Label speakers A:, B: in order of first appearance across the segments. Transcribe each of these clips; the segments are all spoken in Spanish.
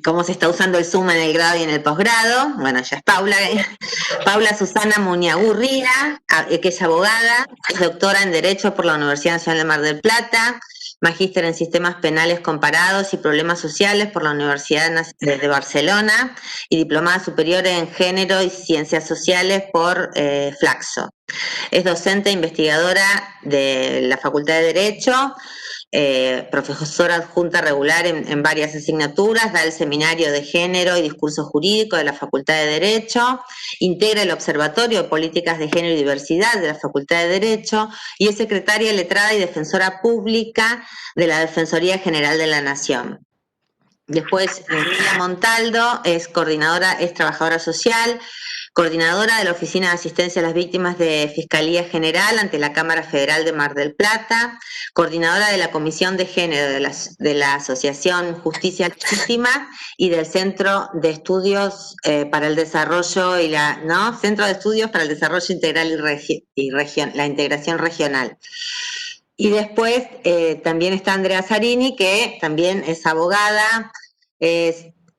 A: cómo se está usando el Zoom en el grado y en el posgrado. Bueno, ella es Paula, Paula Susana Muñagurría, que es abogada, es doctora en Derecho por la Universidad Nacional de Mar del Plata, magíster en Sistemas Penales Comparados y Problemas Sociales por la Universidad de Barcelona y diplomada superior en Género y Ciencias Sociales por Flaxo. Es docente e investigadora de la Facultad de Derecho, profesora adjunta regular en varias asignaturas, da el Seminario de Género y Discurso Jurídico de la Facultad de Derecho, integra el Observatorio de Políticas de Género y Diversidad de la Facultad de Derecho y es secretaria letrada y defensora pública de la Defensoría General de la Nación. Después, Emilia Montaldo es coordinadora, es trabajadora social, coordinadora de la Oficina de Asistencia a las Víctimas de Fiscalía General ante la Cámara Federal de Mar del Plata, coordinadora de la Comisión de Género de la Asociación Justicia Legítima y del Centro de Estudios para el Desarrollo y Centro de Estudios para el Desarrollo Integral y la Integración Regional. Y después también está Andrea Zarini, que también es abogada,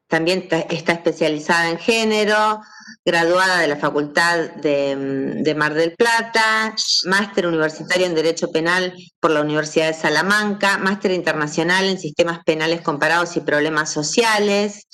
A: también está especializada en género, graduada de la Facultad de Mar del Plata, máster universitario en Derecho Penal por la Universidad de Salamanca, máster internacional en Sistemas Penales Comparados y Problemas Sociales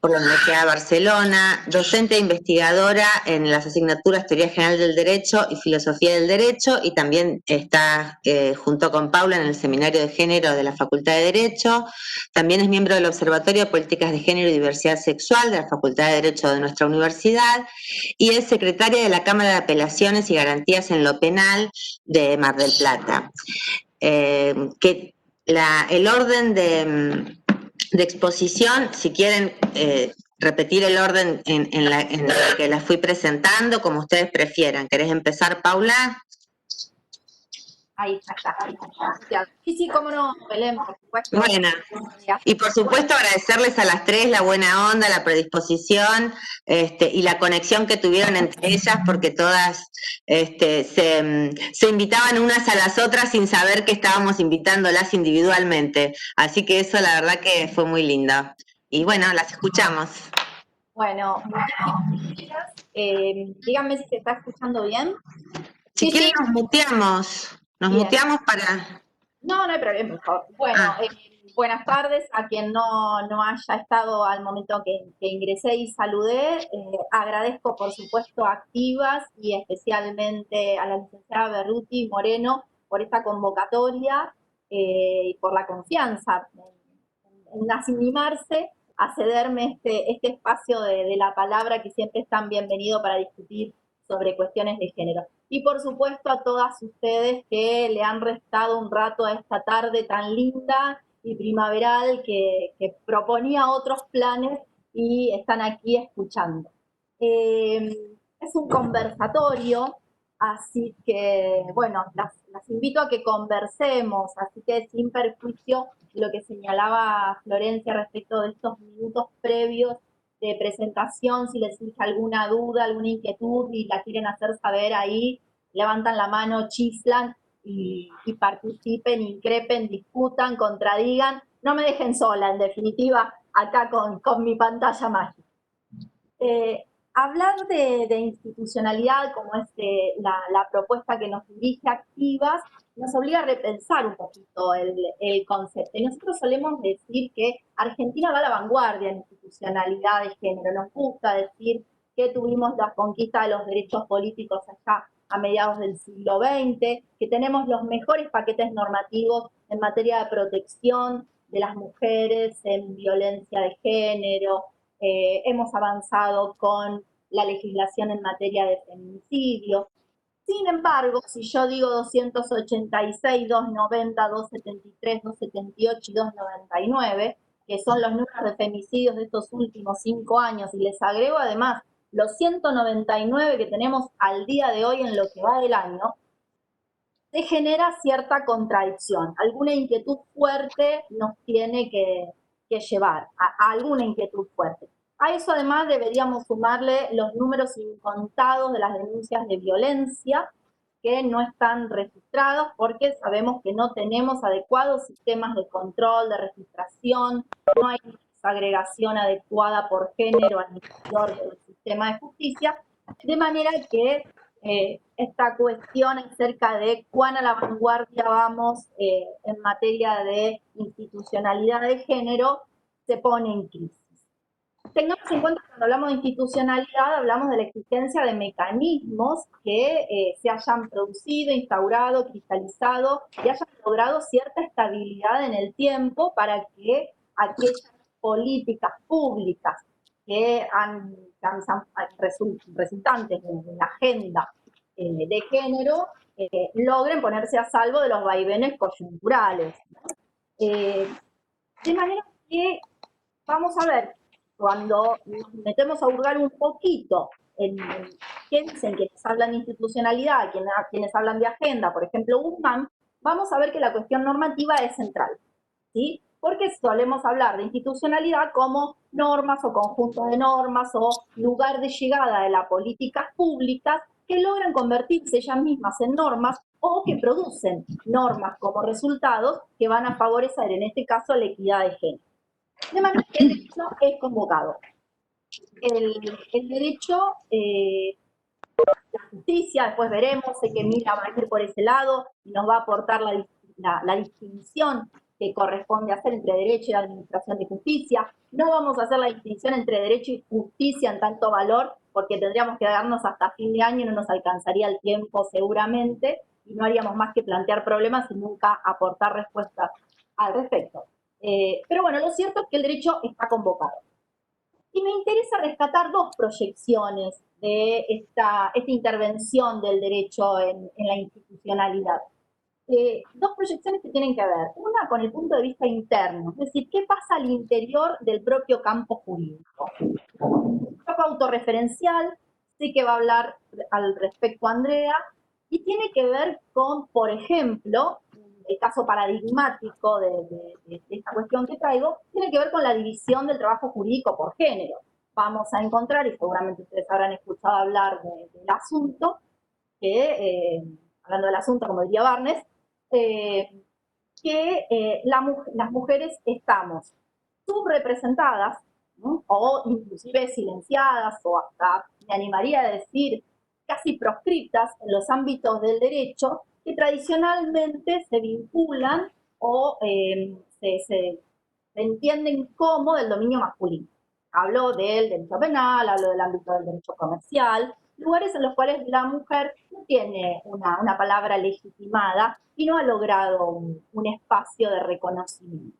A: por la Universidad de Barcelona, docente e investigadora en las asignaturas Teoría General del Derecho y Filosofía del Derecho, y también está junto con Paula en el Seminario de Género de la Facultad de Derecho. También es miembro del Observatorio de Políticas de Género y Diversidad Sexual de la Facultad de Derecho de nuestra universidad y es secretaria de la Cámara de Apelaciones y Garantías en lo Penal de Mar del Plata. El orden de exposición, si quieren repetir el orden en el que las fui presentando, como ustedes prefieran. ¿Querés empezar, Paula?
B: Ahí está. Sí, cómo no, Belén, por supuesto.
A: Bueno, y por supuesto agradecerles a las tres la buena onda, la predisposición y la conexión que tuvieron entre ellas, porque todas se invitaban unas a las otras sin saber que estábamos invitándolas individualmente. Así que eso la verdad que fue muy lindo. Y bueno, las escuchamos.
B: Bueno, muchísimas gracias. Díganme si se está escuchando bien.
A: Si quieren nos muteamos. Nos bien. Muteamos para...
B: No hay problema, por favor. Bueno, buenas tardes a quien no haya estado al momento que ingresé y saludé. Agradezco, por supuesto, a Activas y especialmente a la licenciada Berruti Moreno por esta convocatoria y por la confianza en animarse a cederme este espacio de la palabra que siempre es tan bienvenido para discutir sobre cuestiones de género. Y por supuesto a todas ustedes que le han restado un rato a esta tarde tan linda y primaveral que proponía otros planes y están aquí escuchando. Es un conversatorio, así que, bueno, las invito a que conversemos, así que sin perjuicio de lo que señalaba Florencia respecto de estos minutos previos de presentación, si les surge alguna duda, alguna inquietud y la quieren hacer saber ahí, levantan la mano, chiflan y participen, increpen, discutan, contradigan. No me dejen sola, en definitiva, acá con mi pantalla mágica. Hablar de institucionalidad, como es la propuesta que nos dirige Activas, nos obliga a repensar un poquito el concepto. Y nosotros solemos decir que Argentina va a la vanguardia en institucionalidad de género. Nos gusta decir que tuvimos la conquista de los derechos políticos allá a mediados del siglo XX, que tenemos los mejores paquetes normativos en materia de protección de las mujeres, en violencia de género. Hemos avanzado con la legislación en materia de feminicidio. Sin embargo, si yo digo 286, 290, 273, 278 y 299, que son los números de femicidios de estos últimos 5 años, y les agrego además los 199 que tenemos al día de hoy en lo que va del año, se genera cierta contradicción. Alguna inquietud fuerte nos tiene que llevar a alguna inquietud fuerte. A eso además deberíamos sumarle los números incontados de las denuncias de violencia que no están registrados porque sabemos que no tenemos adecuados sistemas de control, de registración, no hay desagregación adecuada por género al interior del sistema de justicia, de manera que esta cuestión acerca de cuán a la vanguardia vamos en materia de institucionalidad de género se pone en crisis. Tengamos en cuenta que cuando hablamos de institucionalidad, hablamos de la existencia de mecanismos que se hayan producido, instaurado, cristalizado y hayan logrado cierta estabilidad en el tiempo para que aquellas políticas públicas que resultantes de la agenda de género logren ponerse a salvo de los vaivenes coyunturales. De manera que vamos a ver, cuando nos metemos a hurgar un poquito en qué dicen quienes hablan de institucionalidad, quienes hablan de agenda, por ejemplo, Guzmán, vamos a ver que la cuestión normativa es central, ¿sí? Porque solemos hablar de institucionalidad como normas o conjunto de normas o lugar de llegada de las políticas públicas que logran convertirse ellas mismas en normas o que producen normas como resultados que van a favorecer, en este caso, la equidad de género. De manera que el derecho es convocado. El derecho, la justicia, después veremos, sé que Mira va a ir por ese lado y nos va a aportar la distinción que corresponde hacer entre derecho y administración de justicia. No vamos a hacer la distinción entre derecho y justicia en tanto valor, porque tendríamos que darnos hasta fin de año y no nos alcanzaría el tiempo seguramente, y no haríamos más que plantear problemas y nunca aportar respuestas al respecto. Pero bueno, lo cierto es que el derecho está convocado. Y me interesa rescatar dos proyecciones de esta intervención del derecho en la institucionalidad. Dos proyecciones que tienen que ver. Una con el punto de vista interno, es decir, qué pasa al interior del propio campo jurídico. Un poco autorreferencial, sé que va a hablar al respecto Andrea, y tiene que ver con, por ejemplo, el caso paradigmático de esta cuestión que traigo, tiene que ver con la división del trabajo jurídico por género. Vamos a encontrar, y seguramente ustedes habrán escuchado hablar del asunto, hablando del asunto, como diría Barnes, las mujeres estamos subrepresentadas, ¿no? O inclusive silenciadas, o hasta, me animaría a decir, casi proscriptas en los ámbitos del derecho, que tradicionalmente se vinculan o se entienden como del dominio masculino. Hablo del derecho penal, hablo del ámbito del derecho comercial, lugares en los cuales la mujer no tiene una palabra legitimada y no ha logrado un espacio de reconocimiento.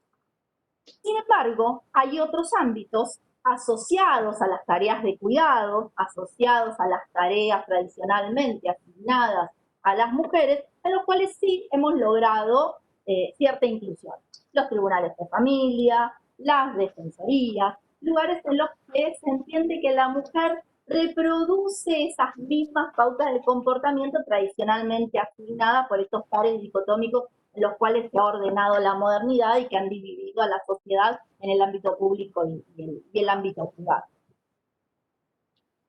B: Sin embargo, hay otros ámbitos asociados a las tareas de cuidado, asociados a las tareas tradicionalmente asignadas a las mujeres, en los cuales sí hemos logrado cierta inclusión. Los tribunales de familia, las defensorías, lugares en los que se entiende que la mujer reproduce esas mismas pautas de comportamiento tradicionalmente asignadas por estos pares dicotómicos en los cuales se ha ordenado la modernidad y que han dividido a la sociedad en el ámbito público y el ámbito privado.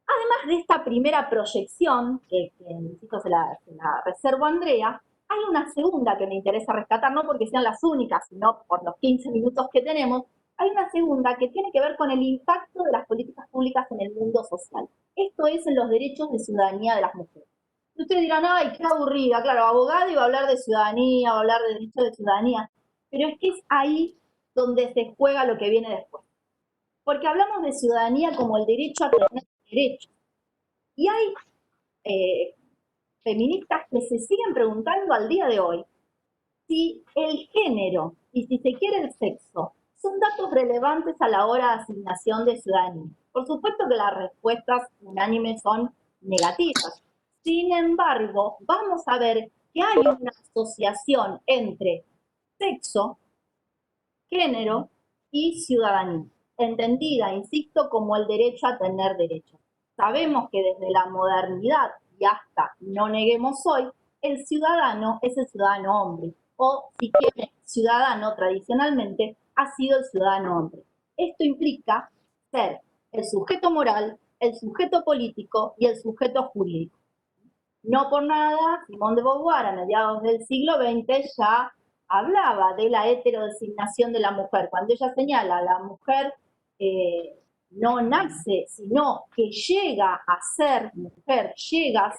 B: Además de esta primera proyección, que insisto, se la reservo a Andrea, hay una segunda que me interesa rescatar, no porque sean las únicas, sino por los 15 minutos que tenemos. Hay una segunda que tiene que ver con el impacto de las políticas públicas en el mundo social. Esto es en los derechos de ciudadanía de las mujeres. Y ustedes dirán, ay, qué aburrida, claro, abogado iba a hablar de ciudadanía, va a hablar de derechos de ciudadanía, pero es que es ahí donde se juega lo que viene después. Porque hablamos de ciudadanía como el derecho a tener derechos. Y hay feministas que se siguen preguntando al día de hoy si el género y si se quiere el sexo son datos relevantes a la hora de asignación de ciudadanía. Por supuesto que las respuestas unánimes son negativas. Sin embargo, vamos a ver que hay una asociación entre sexo, género y ciudadanía, entendida, insisto, como el derecho a tener derechos. Sabemos que desde la modernidad y hasta, no neguemos hoy, el ciudadano es el ciudadano hombre, o si quiere, ciudadano tradicionalmente ha sido el ciudadano hombre. Esto implica ser el sujeto moral, el sujeto político y el sujeto jurídico. No por nada, Simone de Beauvoir, a mediados del siglo XX, ya hablaba de la heterodesignación de la mujer. Cuando ella señala a la mujer no nace, sino que llega a ser mujer, llega a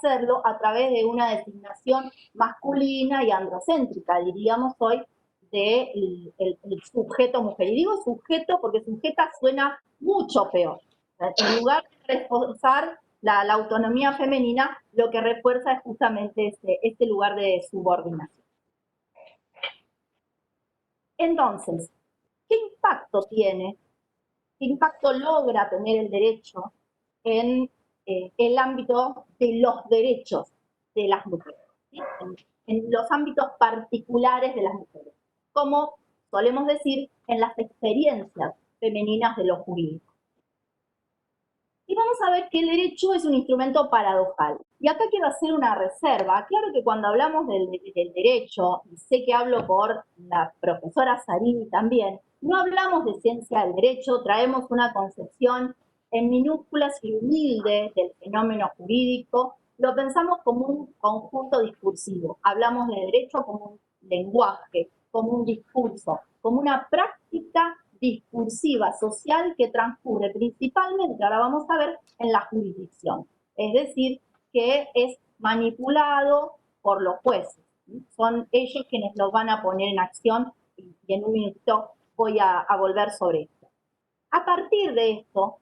B: serlo a través de una designación masculina y androcéntrica, diríamos hoy, del el sujeto mujer. Y digo sujeto porque sujeta suena mucho peor. En lugar de reforzar la autonomía femenina, lo que refuerza es justamente este lugar de subordinación. Entonces, ¿qué impacto tiene? ¿Qué impacto logra tener el derecho en el ámbito de los derechos de las mujeres? ¿Sí? En los ámbitos particulares de las mujeres, como solemos decir, en las experiencias femeninas de lo jurídico. Y vamos a ver que el derecho es un instrumento paradojal. Y acá quiero hacer una reserva. Claro que cuando hablamos del derecho, y sé que hablo por la profesora Zarini también, no hablamos de ciencia del derecho, traemos una concepción en minúsculas y humilde del fenómeno jurídico, lo pensamos como un conjunto discursivo. Hablamos de derecho como un lenguaje, como un discurso, como una práctica discursiva social que transcurre principalmente, ahora vamos a ver, en la jurisdicción. Es decir, que es manipulado por los jueces. Son ellos quienes lo van a poner en acción y en un minuto voy a volver sobre esto. A partir de esto,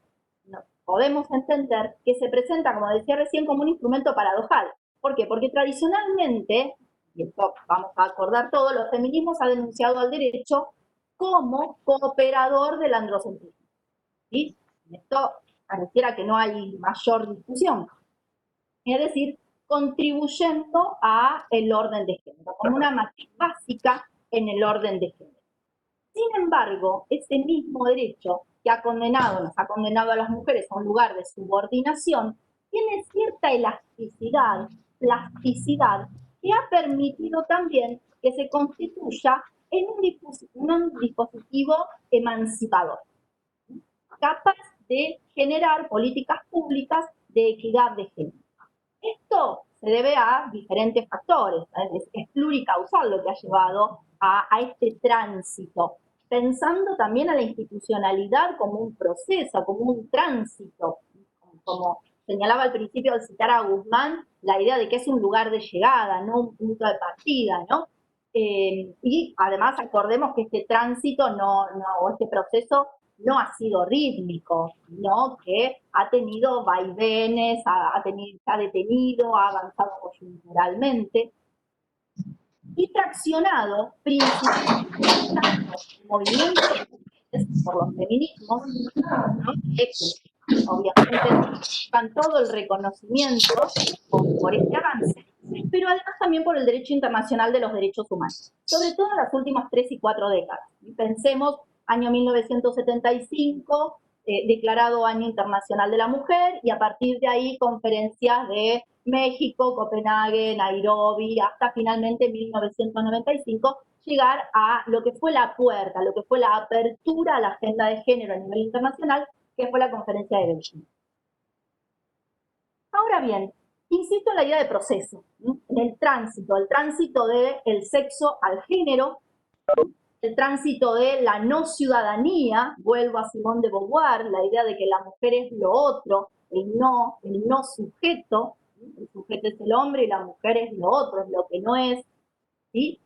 B: podemos entender que se presenta, como decía recién, como un instrumento paradojal. ¿Por qué? Porque tradicionalmente, y esto vamos a acordar todo, los feminismos han denunciado al derecho como cooperador del androcentrismo. ¿Sí? Esto pareciera que no hay mayor discusión. Es decir, contribuyendo a el orden de género, como una matriz básica en el orden de género. Sin embargo, ese mismo derecho que nos ha condenado a las mujeres a un lugar de subordinación, tiene cierta elasticidad, plasticidad, que ha permitido también que se constituya en un dispositivo emancipador, capaz de generar políticas públicas de equidad de género. Esto se debe a diferentes factores, es pluricausal lo que ha llevado a este tránsito, pensando también a la institucionalidad como un proceso, como un tránsito, como señalaba al principio al citar a Guzmán, la idea de que es un lugar de llegada, no un punto de partida, ¿no? Y además acordemos que este tránsito o este proceso no ha sido rítmico, sino que ha tenido vaivenes, ha detenido, ha avanzado coyunturalmente y traccionado principalmente movimientos por los feminismos, ¿no? Que obviamente llevan todo el reconocimiento por este avance, pero además también por el derecho internacional de los derechos humanos, sobre todo en las últimas 3 y 4 décadas. Pensemos, año 1975, declarado Año Internacional de la Mujer, y a partir de ahí conferencias de México, Copenhague, Nairobi, hasta finalmente 1995, llegar a lo que fue la puerta, lo que fue la apertura a la agenda de género a nivel internacional, que fue la conferencia de Beijing. Ahora bien, insisto en la idea de proceso, en el tránsito del sexo al género, el tránsito de la no ciudadanía, vuelvo a Simone de Beauvoir, la idea de que la mujer es lo otro, el no sujeto, el sujeto es el hombre y la mujer es lo otro, es lo que no es, ¿sí?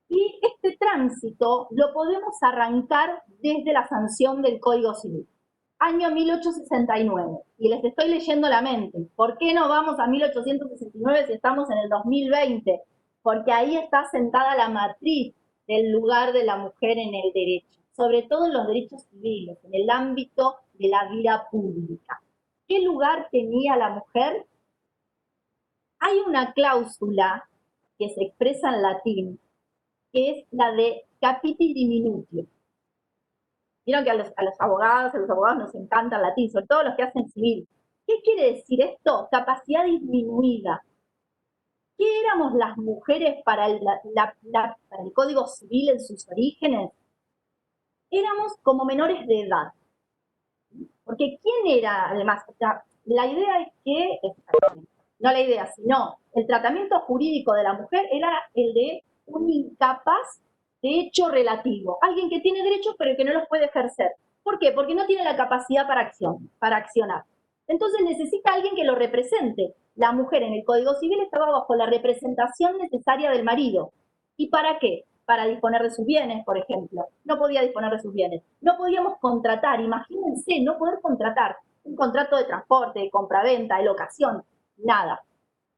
B: Y este tránsito lo podemos arrancar desde la sanción del Código Civil. Año 1869, y les estoy leyendo la mente. ¿Por qué no vamos a 1869 si estamos en el 2020? Porque ahí está sentada la matriz del lugar de la mujer en el derecho, sobre todo en los derechos civiles, en el ámbito de la vida pública. ¿Qué lugar tenía la mujer? Hay una cláusula que se expresa en latín, que es la de capiti diminutio. Vieron que a los abogados nos encanta el latín, sobre todo los que hacen civil. ¿Qué quiere decir esto? Capacidad disminuida. ¿Qué éramos las mujeres para el Código Civil en sus orígenes? Éramos como menores de edad. Porque ¿quién era, además? La idea es que, no la idea, sino el tratamiento jurídico de la mujer era el de un incapaz de hecho relativo, alguien que tiene derechos pero que no los puede ejercer. ¿Por qué? Porque no tiene la capacidad para accionar. Entonces necesita alguien que lo represente. La mujer en el Código Civil estaba bajo la representación necesaria del marido. ¿Y para qué? Para disponer de sus bienes, por ejemplo. No podía disponer de sus bienes. No podíamos contratar, imagínense, no poder contratar un contrato de transporte, de compraventa, de locación, nada.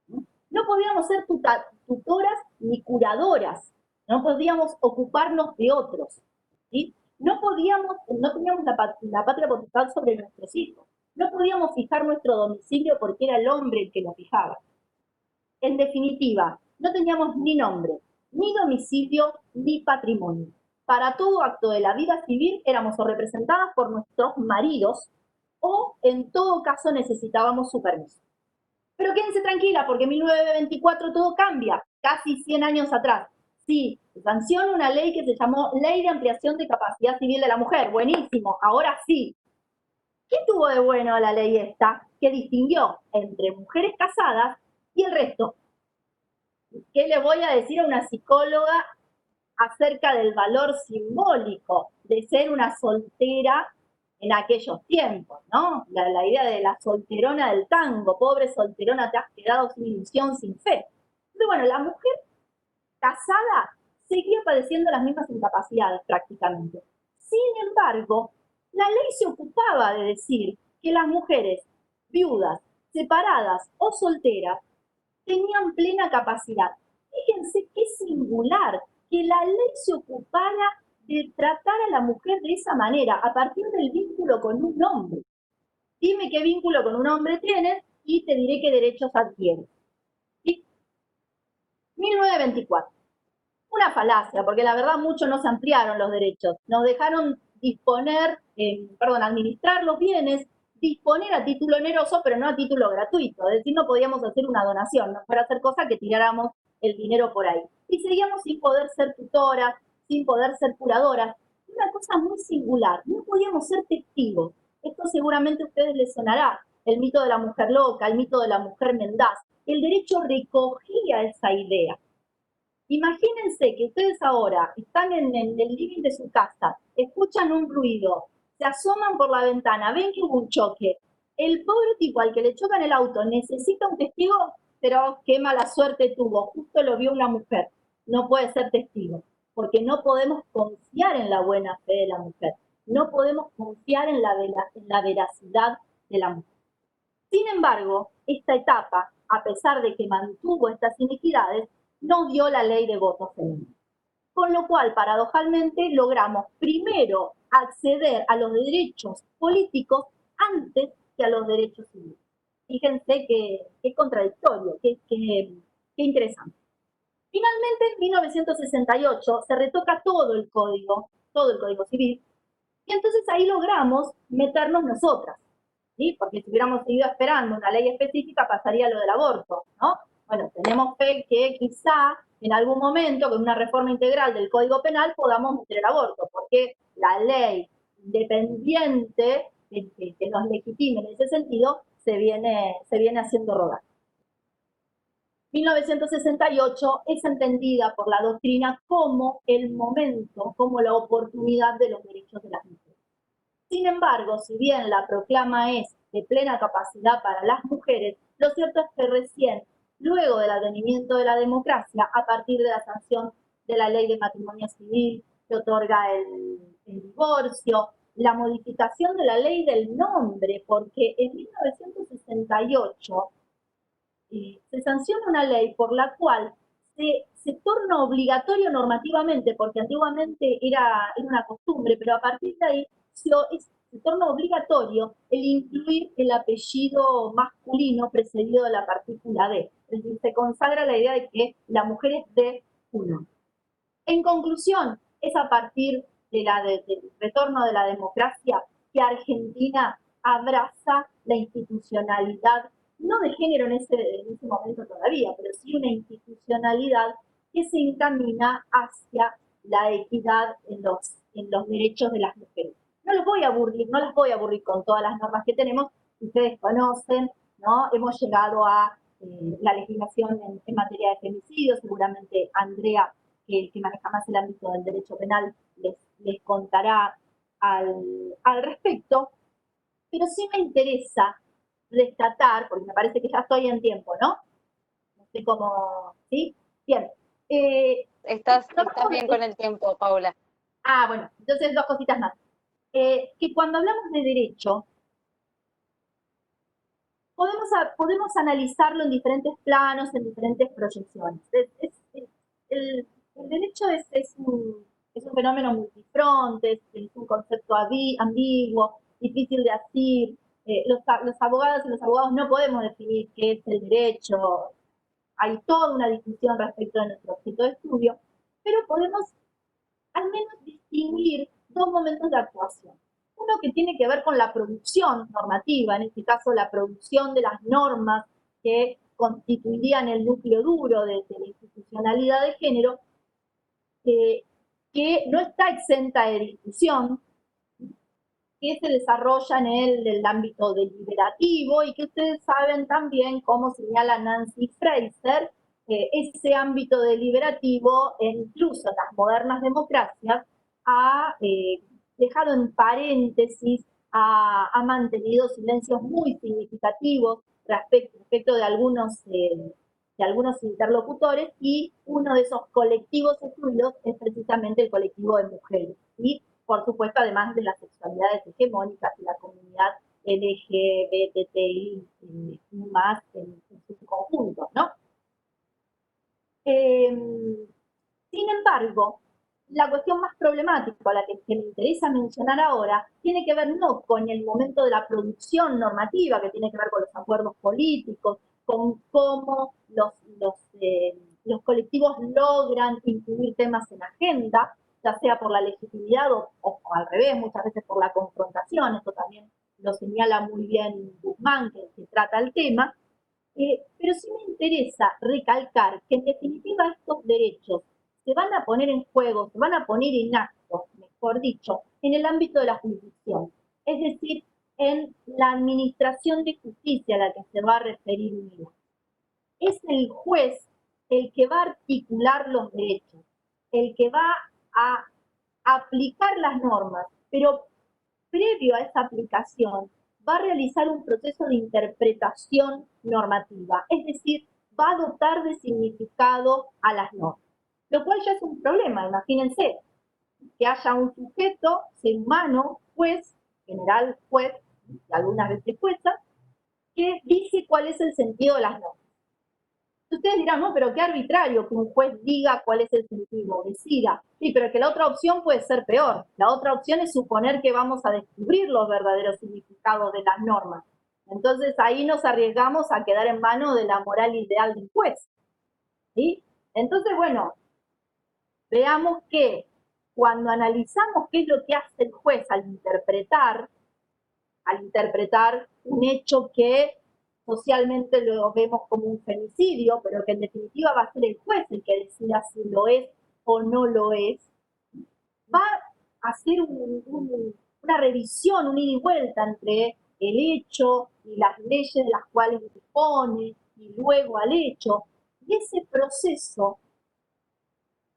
B: No podíamos ser tutoras ni curadoras, no podíamos ocuparnos de otros, ¿sí? No teníamos la patria potestad sobre nuestros hijos, no podíamos fijar nuestro domicilio porque era el hombre el que lo fijaba. En definitiva, no teníamos ni nombre, ni domicilio, ni patrimonio. Para todo acto de la vida civil éramos o representadas por nuestros maridos o en todo caso necesitábamos su permiso. Pero quédense tranquila, porque en 1924 todo cambia, casi 100 años atrás. Sí, se sanciona una ley que se llamó Ley de Ampliación de Capacidad Civil de la Mujer. Buenísimo, ahora sí. ¿Qué tuvo de bueno la ley esta? Que distinguió entre mujeres casadas y el resto. ¿Qué le voy a decir a una psicóloga acerca del valor simbólico de ser una soltera en aquellos tiempos, ¿no? La idea de la solterona del tango, pobre solterona, te has quedado sin ilusión, sin fe. Pero bueno, la mujer casada seguía padeciendo las mismas incapacidades prácticamente. Sin embargo, la ley se ocupaba de decir que las mujeres viudas, separadas o solteras tenían plena capacidad. Fíjense qué singular que la ley se ocupara de tratar a la mujer de esa manera, a partir del vínculo con un hombre. Dime qué vínculo con un hombre tienes y te diré qué derechos adquieres. ¿Sí? 1924. Una falacia, porque la verdad mucho no se ampliaron los derechos. Nos dejaron administrar los bienes, disponer a título oneroso, pero no a título gratuito. Es decir, no podíamos hacer una donación, no fuera hacer cosa que tiráramos el dinero por ahí. Y seguíamos sin poder ser tutoras, sin poder ser curadoras. Una cosa muy singular, no podíamos ser testigos. Esto seguramente a ustedes les sonará, el mito de la mujer loca, el mito de la mujer mendaz. El derecho recogía esa idea. Imagínense que ustedes ahora están en el living de su casa, escuchan un ruido, se asoman por la ventana, ven que hubo un choque. El pobre tipo al que le chocan el auto necesita un testigo, pero qué mala suerte tuvo, justo lo vio una mujer. No puede ser testigo, porque no podemos confiar en la buena fe de la mujer, no podemos confiar en la veracidad de la mujer. Sin embargo, esta etapa, a pesar de que mantuvo estas inequidades, no dio la ley de voto femenino. Con lo cual, paradojalmente, logramos primero acceder a los derechos políticos antes que a los derechos civiles. Fíjense qué contradictorio, qué interesante. Finalmente, en 1968 se retoca todo el Código Civil, y entonces ahí logramos meternos nosotras, ¿sí? Porque si hubiéramos seguido esperando una ley específica pasaría lo del aborto, ¿no? Bueno, tenemos fe que quizá en algún momento con una reforma integral del Código Penal podamos meter el aborto, porque la ley independiente que nos legitime en ese sentido se viene haciendo rodar. 1968 es entendida por la doctrina como el momento, como la oportunidad de los derechos de las mujeres. Sin embargo, si bien la proclama es de plena capacidad para las mujeres, lo cierto es que recién, luego del advenimiento de la democracia, a partir de la sanción de la ley de matrimonio civil, que otorga el divorcio, la modificación de la ley del nombre, porque en 1968 se sanciona una ley por la cual se torna obligatorio normativamente, porque antiguamente era una costumbre, pero a partir de ahí se torna obligatorio el incluir el apellido masculino precedido de la partícula D. Es decir, se consagra la idea de que la mujer es de uno. En conclusión, es a partir del retorno de la democracia que Argentina abraza la institucionalidad, no de género en ese momento todavía, pero sí una institucionalidad que se encamina hacia la equidad en los derechos de las mujeres. No las voy a aburrir con todas las normas que tenemos, ustedes conocen, ¿no? Hemos llegado a la legislación en materia de femicidio, seguramente Andrea que maneja más el ámbito del derecho penal, les contará al respecto, pero sí me interesa rescatar, porque me parece que ya estoy en tiempo, ¿no? No sé cómo, ¿sí? Bien.
C: Estás bien con el tiempo, Paula.
B: Bueno, entonces dos cositas más. Que cuando hablamos de derecho, podemos analizarlo en diferentes planos, en diferentes proyecciones. El derecho es un fenómeno multifronte, es un concepto ambiguo, difícil de asir. Los abogados y los abogados no podemos definir qué es el derecho. Hay toda una discusión respecto de nuestro objeto de estudio, pero podemos al menos distinguir dos momentos de actuación. Uno que tiene que ver con la producción normativa, en este caso la producción de las normas que constituirían el núcleo duro de la institucionalidad de género, que no está exenta de discusión, que se desarrolla en el ámbito deliberativo y que ustedes saben también, como señala Nancy Fraser, ese ámbito deliberativo, incluso en las modernas democracias, ha dejado en paréntesis, ha mantenido silencios muy significativos respecto de algunos interlocutores, y uno de esos colectivos excluidos es precisamente el colectivo de mujeres. ¿Sí? Por supuesto, además de las sexualidades hegemónicas y la comunidad LGBTI más en su conjunto, ¿no? Sin embargo, la cuestión más problemática, la que me interesa mencionar ahora, tiene que ver no con el momento de la producción normativa, que tiene que ver con los acuerdos políticos, con cómo los colectivos logran incluir temas en agenda, ya sea por la legitimidad o al revés, muchas veces por la confrontación. Esto también lo señala muy bien Guzmán, que trata el tema. Pero sí me interesa recalcar que en definitiva estos derechos se van a poner en juego, se van a poner en acto, mejor dicho, en el ámbito de la jurisdicción, es decir, en la administración de justicia a la que se va a referir Mila. Es el juez el que va a articular los derechos, el que va a aplicar las normas, pero previo a esa aplicación va a realizar un proceso de interpretación normativa, es decir, va a dotar de significado a las normas, lo cual ya es un problema. Imagínense que haya un sujeto, ser humano, juez, general juez, y algunas veces jueza, que dice cuál es el sentido de las normas. Ustedes dirán, no, pero qué arbitrario que un juez diga cuál es el sentido, decida. Sí, pero que la otra opción puede ser peor. La otra opción es suponer que vamos a descubrir los verdaderos significados de las normas. Entonces ahí nos arriesgamos a quedar en manos de la moral ideal del juez. ¿Sí? Entonces, bueno, veamos que cuando analizamos qué es lo que hace el juez al interpretar un hecho que socialmente lo vemos como un femicidio, pero que en definitiva va a ser el juez el que decida si lo es o no lo es, va a hacer una revisión, un ida y vuelta entre el hecho y las leyes de las cuales dispone, y luego al hecho, y ese proceso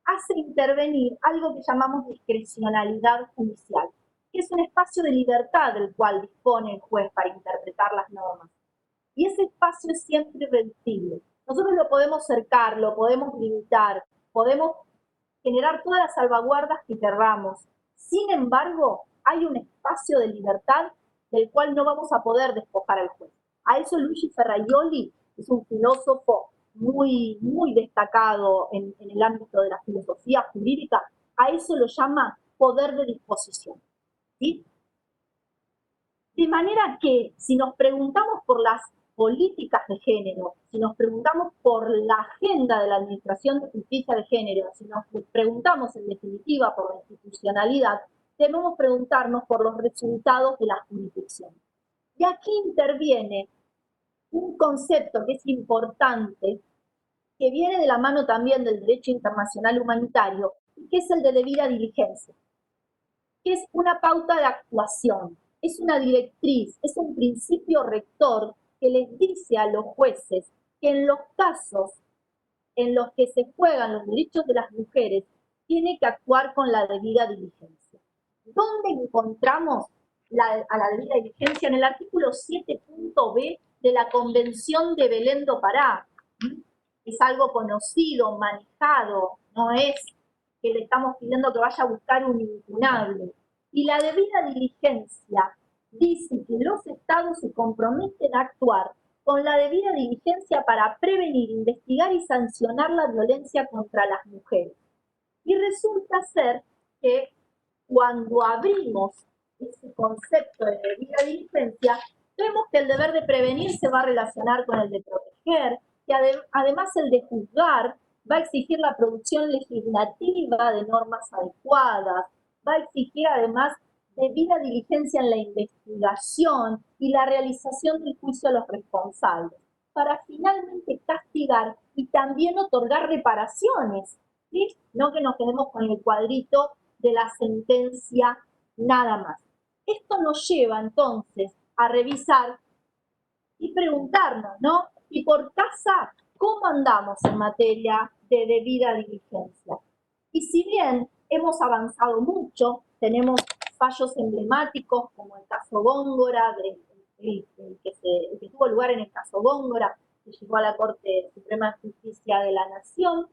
B: hace intervenir algo que llamamos discrecionalidad judicial, que es un espacio de libertad del cual dispone el juez para interpretar las normas. Y ese espacio es siempre irreductible. Nosotros lo podemos cercar, lo podemos limitar, podemos generar todas las salvaguardas que querramos. Sin embargo, hay un espacio de libertad del cual no vamos a poder despojar al juez. A eso Luigi Ferraioli, es un filósofo muy, muy destacado en el ámbito de la filosofía jurídica, a eso lo llama poder de disposición. ¿Sí? De manera que, si nos preguntamos por las políticas de género, si nos preguntamos por la agenda de la Administración de Justicia de Género, si nos preguntamos en definitiva por la institucionalidad, debemos preguntarnos por los resultados de la jurisdicción. Y aquí interviene un concepto que es importante, que viene de la mano también del derecho internacional humanitario, que es el de debida diligencia, que es una pauta de actuación, es una directriz, es un principio rector que les dice a los jueces que en los casos en los que se juegan los derechos de las mujeres, tiene que actuar con la debida diligencia. ¿Dónde encontramos a la debida diligencia? En el artículo 7.b de la Convención de Belén do Pará. Es algo conocido, manejado, no es que le estamos pidiendo que vaya a buscar un imputable. Y la debida diligencia dice que los estados se comprometen a actuar con la debida diligencia para prevenir, investigar y sancionar la violencia contra las mujeres. Y resulta ser que cuando abrimos ese concepto de debida diligencia, vemos que el deber de prevenir se va a relacionar con el de proteger, que además el de juzgar va a exigir la producción legislativa de normas adecuadas, va a exigir además debida diligencia en la investigación y la realización del juicio a los responsables, para finalmente castigar y también otorgar reparaciones, ¿sí? No que nos quedemos con el cuadrito de la sentencia nada más. Esto nos lleva entonces a revisar y preguntarnos, ¿no? Y por casa, ¿cómo andamos en materia de debida diligencia? Y si bien hemos avanzado mucho, tenemos fallos emblemáticos como el caso Góngora, el que tuvo lugar en el caso Góngora, que llegó a la Corte Suprema de Justicia de la Nación,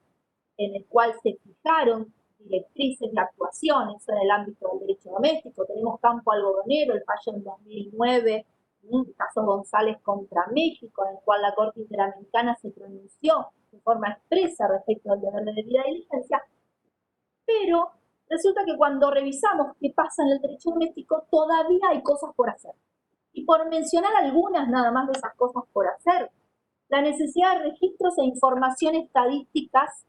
B: en el cual se fijaron directrices de actuaciones en el ámbito del derecho doméstico. Tenemos Campo Algodonero, el fallo en 2009, el caso González contra México, en el cual la Corte Interamericana se pronunció de forma expresa respecto al deber de debida diligencia, pero resulta que cuando revisamos qué pasa en el derecho doméstico, todavía hay cosas por hacer. Y por mencionar algunas nada más de esas cosas por hacer, la necesidad de registros e información estadísticas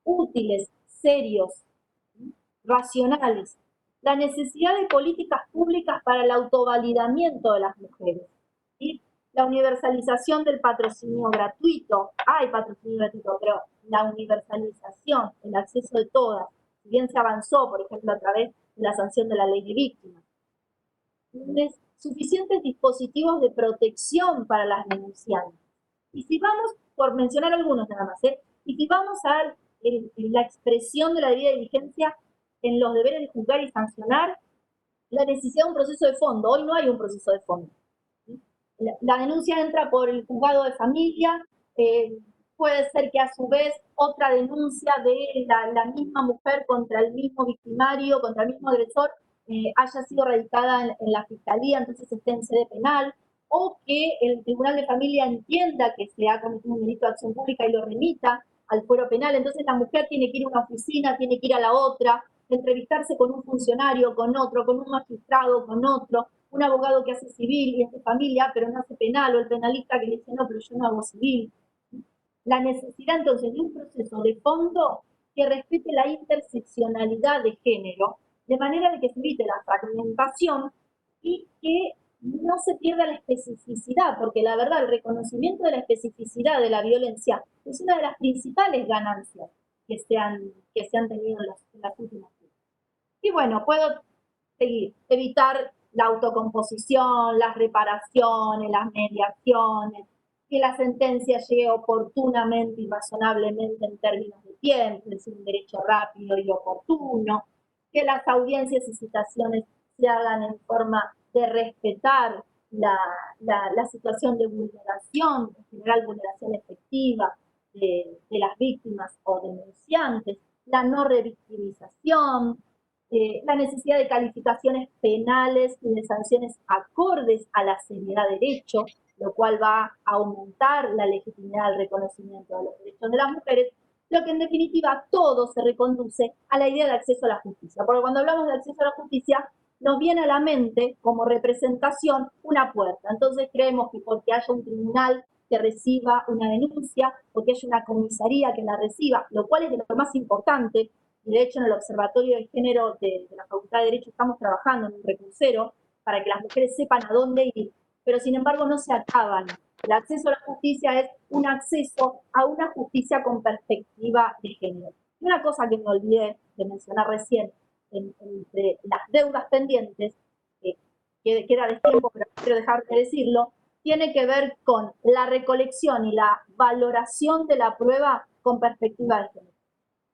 B: útiles, serios, racionales, la necesidad de políticas públicas para el autovalidamiento de las mujeres, ¿sí? La universalización del patrocinio gratuito, hay patrocinio gratuito, pero la universalización, el acceso de todas, si bien se avanzó, por ejemplo, a través de la sanción de la ley de víctimas, suficientes dispositivos de protección para las denunciantes. Y si vamos, por mencionar algunos nada más, y si vamos a la expresión de la debida diligencia en los deberes de juzgar y sancionar, la necesidad de un proceso de fondo. Hoy no hay un proceso de fondo. La denuncia entra por el juzgado de familia, puede ser que a su vez otra denuncia de la misma mujer contra el mismo victimario, contra el mismo agresor, haya sido radicada en la fiscalía, entonces esté en sede penal, o que el tribunal de familia entienda que se ha cometido un delito de acción pública y lo remita al fuero penal. Entonces la mujer tiene que ir a una oficina, tiene que ir a la otra, entrevistarse con un funcionario, con otro, con un magistrado, con otro, un abogado que hace civil y es de familia, pero no hace penal, o el penalista que le dice, no, pero yo no hago civil. La necesidad entonces de un proceso de fondo que respete la interseccionalidad de género, de manera de que se evite la fragmentación y que no se pierda la especificidad, porque la verdad, el reconocimiento de la especificidad de la violencia es una de las principales ganancias que se han tenido en las últimas décadas. Y bueno, puedo seguir. Evitar la autocomposición, las reparaciones, las mediaciones, que la sentencia llegue oportunamente y razonablemente en términos de tiempo, es decir, un derecho rápido y oportuno, que las audiencias y citaciones se hagan en forma de respetar la situación de vulneración, en general vulneración efectiva de las víctimas o denunciantes, la no revictimización, la necesidad de calificaciones penales y de sanciones acordes a la seriedad del hecho, lo cual va a aumentar la legitimidad del reconocimiento de los derechos de las mujeres, lo que en definitiva todo se reconduce a la idea de acceso a la justicia. Porque cuando hablamos de acceso a la justicia, nos viene a la mente como representación una puerta. Entonces creemos que porque haya un tribunal que reciba una denuncia, porque haya una comisaría que la reciba, lo cual es de lo más importante, y de hecho en el Observatorio del Género de la Facultad de Derecho estamos trabajando en un recursero para que las mujeres sepan a dónde ir, pero sin embargo no se acaban. El acceso a la justicia es un acceso a una justicia con perspectiva de género. Y una cosa que me olvidé de mencionar recién, entre las deudas pendientes, que queda de tiempo, pero no quiero dejar de decirlo, tiene que ver con la recolección y la valoración de la prueba con perspectiva de género.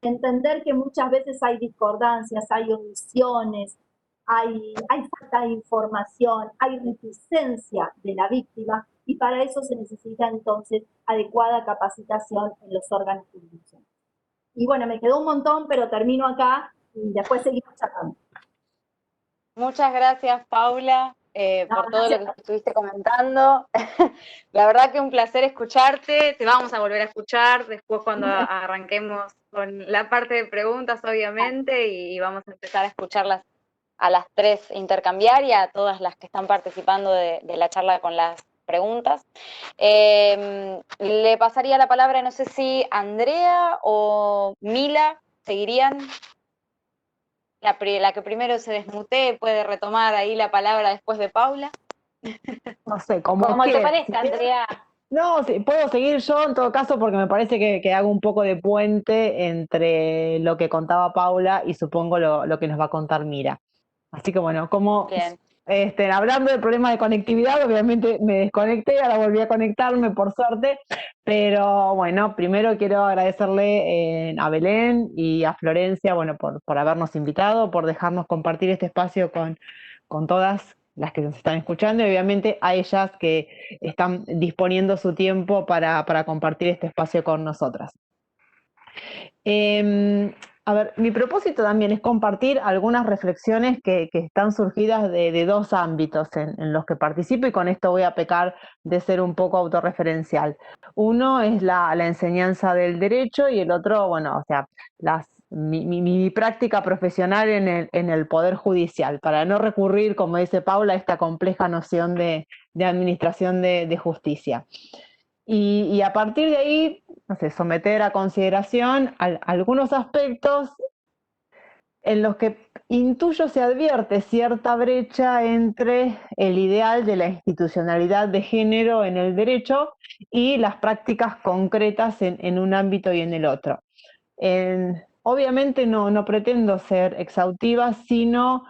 B: Entender que muchas veces hay discordancias, hay omisiones, hay falta de información, hay reticencia de la víctima, y para eso se necesita entonces adecuada capacitación en los órganos jurisdiccionales. Y bueno, me quedó un montón, pero termino acá y después seguimos charlando.
C: Muchas gracias, Paula, por todo lo que estuviste comentando. La verdad que un placer escucharte. Te vamos a volver a escuchar después cuando arranquemos con la parte de preguntas, obviamente, y vamos a empezar a escucharlas a las tres, intercambiar, y a todas las que están participando de la charla con las preguntas. Le pasaría la palabra, no sé si Andrea o Mila seguirían. La que primero se desmutee puede retomar ahí la palabra después de Paula.
D: No sé, como
C: te parezca, Andrea.
D: No, sí, puedo seguir yo en todo caso porque me parece que hago un poco de puente entre lo que contaba Paula y supongo lo que nos va a contar Mira. Así que bueno, como
C: Bien.
D: hablando del problema de conectividad, obviamente me desconecté, ahora volví a conectarme por suerte, pero bueno, primero quiero agradecerle a Belén y a Florencia, bueno, por habernos invitado, por dejarnos compartir este espacio con todas las que nos están escuchando, y obviamente a ellas que están disponiendo su tiempo para compartir este espacio con nosotras. A ver, mi propósito también es compartir algunas reflexiones que están surgidas de dos ámbitos en los que participo, y con esto voy a pecar de ser un poco autorreferencial. Uno es la enseñanza del derecho, y el otro, bueno, o sea, mi práctica profesional en el Poder Judicial, para no recurrir, como dice Paula, a esta compleja noción de administración de justicia. Y a partir de ahí, no sé, someter a consideración algunos aspectos en los que intuyo se advierte cierta brecha entre el ideal de la institucionalidad de género en el derecho y las prácticas concretas en un ámbito y en el otro. Obviamente no pretendo ser exhaustiva, sino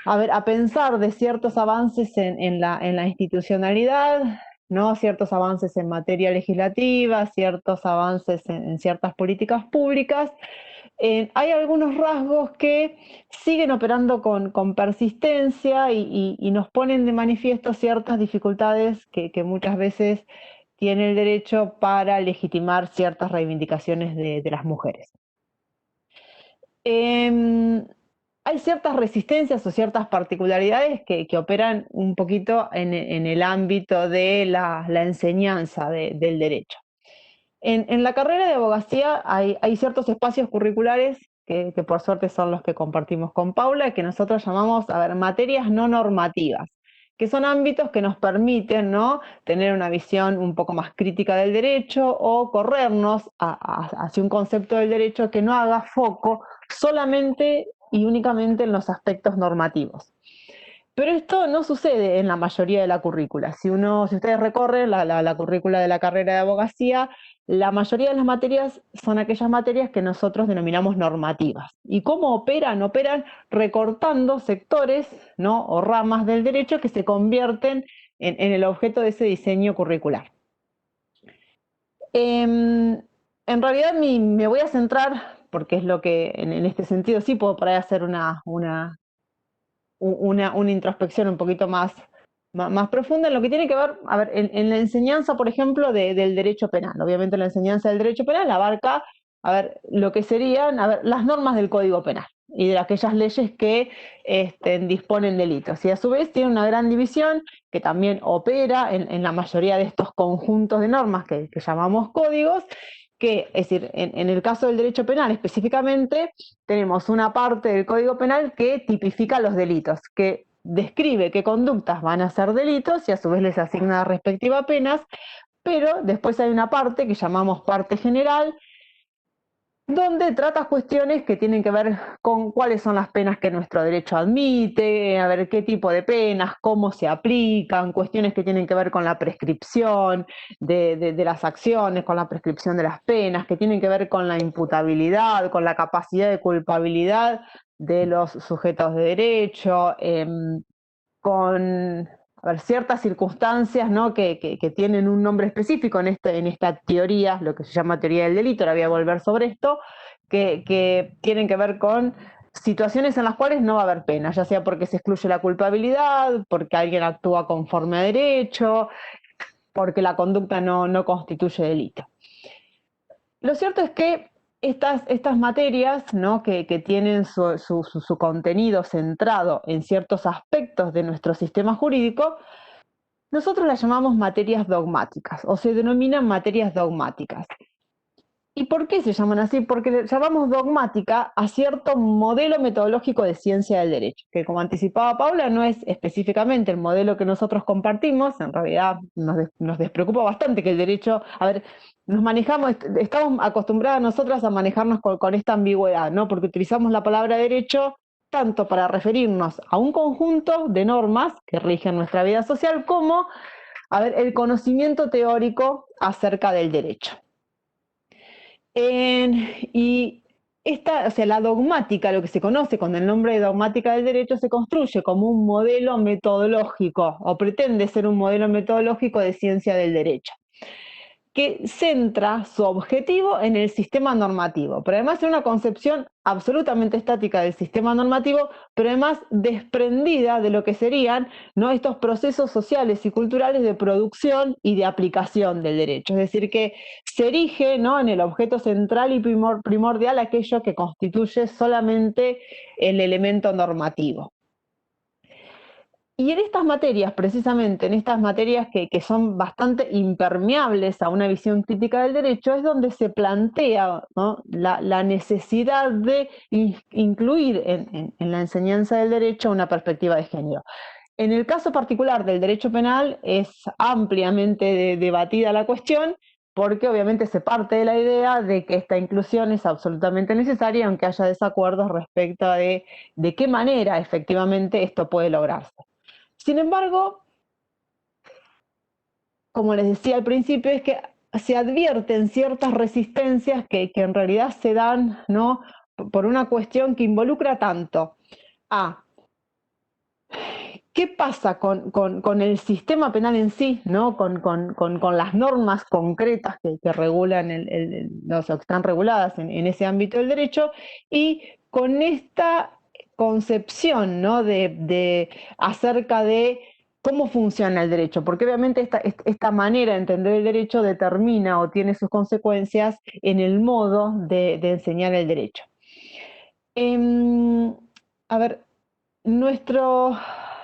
D: a pensar de ciertos avances en la institucionalidad, ¿no? Ciertos avances en materia legislativa, ciertos avances en ciertas políticas públicas. Hay algunos rasgos que siguen operando con persistencia y nos ponen de manifiesto ciertas dificultades que muchas veces tiene el derecho para legitimar ciertas reivindicaciones de las mujeres. Hay ciertas resistencias o ciertas particularidades que operan un poquito en el ámbito de la enseñanza del derecho. En la carrera de abogacía hay ciertos espacios curriculares que por suerte son los que compartimos con Paula, que nosotros llamamos, materias no normativas, que son ámbitos que nos permiten, ¿no?, tener una visión un poco más crítica del derecho, o corrernos hacia un concepto del derecho que no haga foco solamente y únicamente en los aspectos normativos. Pero esto no sucede en la mayoría de la currícula. Si ustedes recorren la currícula de la carrera de abogacía, la mayoría de las materias son aquellas materias que nosotros denominamos normativas. ¿Y cómo operan? Operan recortando sectores, ¿no?, o ramas del derecho que se convierten en el objeto de ese diseño curricular. En realidad me voy a centrar, porque es lo que en este sentido sí puedo por ahí hacer una introspección un poquito más profunda en lo que tiene que ver, en la enseñanza, por ejemplo, del derecho penal. Obviamente la enseñanza del derecho penal abarca, lo que serían, las normas del Código Penal y de aquellas leyes que disponen delitos. Y a su vez tiene una gran división que también opera en la mayoría de estos conjuntos de normas que llamamos códigos, que, es decir, en el caso del derecho penal específicamente, tenemos una parte del Código Penal que tipifica los delitos, que describe qué conductas van a ser delitos y a su vez les asigna respectivas penas, pero después hay una parte que llamamos parte general, donde trata cuestiones que tienen que ver con cuáles son las penas que nuestro derecho admite, qué tipo de penas, cómo se aplican, cuestiones que tienen que ver con la prescripción de las acciones, con la prescripción de las penas, que tienen que ver con la imputabilidad, con la capacidad de culpabilidad de los sujetos de derecho, con a ver, ciertas circunstancias, ¿no? que tienen un nombre específico en esta teoría, lo que se llama teoría del delito, ahora voy a volver sobre esto, que tienen que ver con situaciones en las cuales no va a haber pena, ya sea porque se excluye la culpabilidad, porque alguien actúa conforme a derecho, porque la conducta no constituye delito. Lo cierto es que estas materias, ¿no? que tienen su contenido centrado en ciertos aspectos de nuestro sistema jurídico, nosotros las llamamos materias dogmáticas, o se denominan materias dogmáticas. ¿Y por qué se llaman así? Porque le llamamos dogmática a cierto modelo metodológico de ciencia del derecho, que como anticipaba Paula, no es específicamente el modelo que nosotros compartimos, en realidad nos despreocupa bastante que el derecho, a ver, estamos acostumbradas nosotras a manejarnos con esta ambigüedad, ¿no? Porque utilizamos la palabra derecho tanto para referirnos a un conjunto de normas que rigen nuestra vida social, como, a ver, el conocimiento teórico acerca del derecho. Y la dogmática, lo que se conoce con el nombre de dogmática del derecho, se construye como un modelo metodológico, o pretende ser un modelo metodológico de ciencia del derecho, que centra su objetivo en el sistema normativo, pero además es una concepción absolutamente estática del sistema normativo, pero además desprendida de lo que serían, ¿no? estos procesos sociales y culturales de producción y de aplicación del derecho. Es decir, que se erige, ¿no? en el objeto central y primordial aquello que constituye solamente el elemento normativo. Y en estas materias, precisamente, en estas materias que son bastante impermeables a una visión crítica del derecho, es donde se plantea, ¿no? la necesidad de incluir en la enseñanza del derecho una perspectiva de género. En el caso particular del derecho penal es ampliamente debatida la cuestión, porque obviamente se parte de la idea de que esta inclusión es absolutamente necesaria, aunque haya desacuerdos respecto de qué manera efectivamente esto puede lograrse. Sin embargo, como les decía al principio, es que se advierten ciertas resistencias que en realidad se dan, ¿no? por una cuestión que involucra tanto a qué pasa con el sistema penal en sí, ¿no? con las normas concretas que regulan, que están reguladas en ese ámbito del derecho, y con esta concepción, ¿no? acerca de cómo funciona el derecho, porque obviamente esta manera de entender el derecho determina o tiene sus consecuencias en el modo de enseñar el derecho. A ver,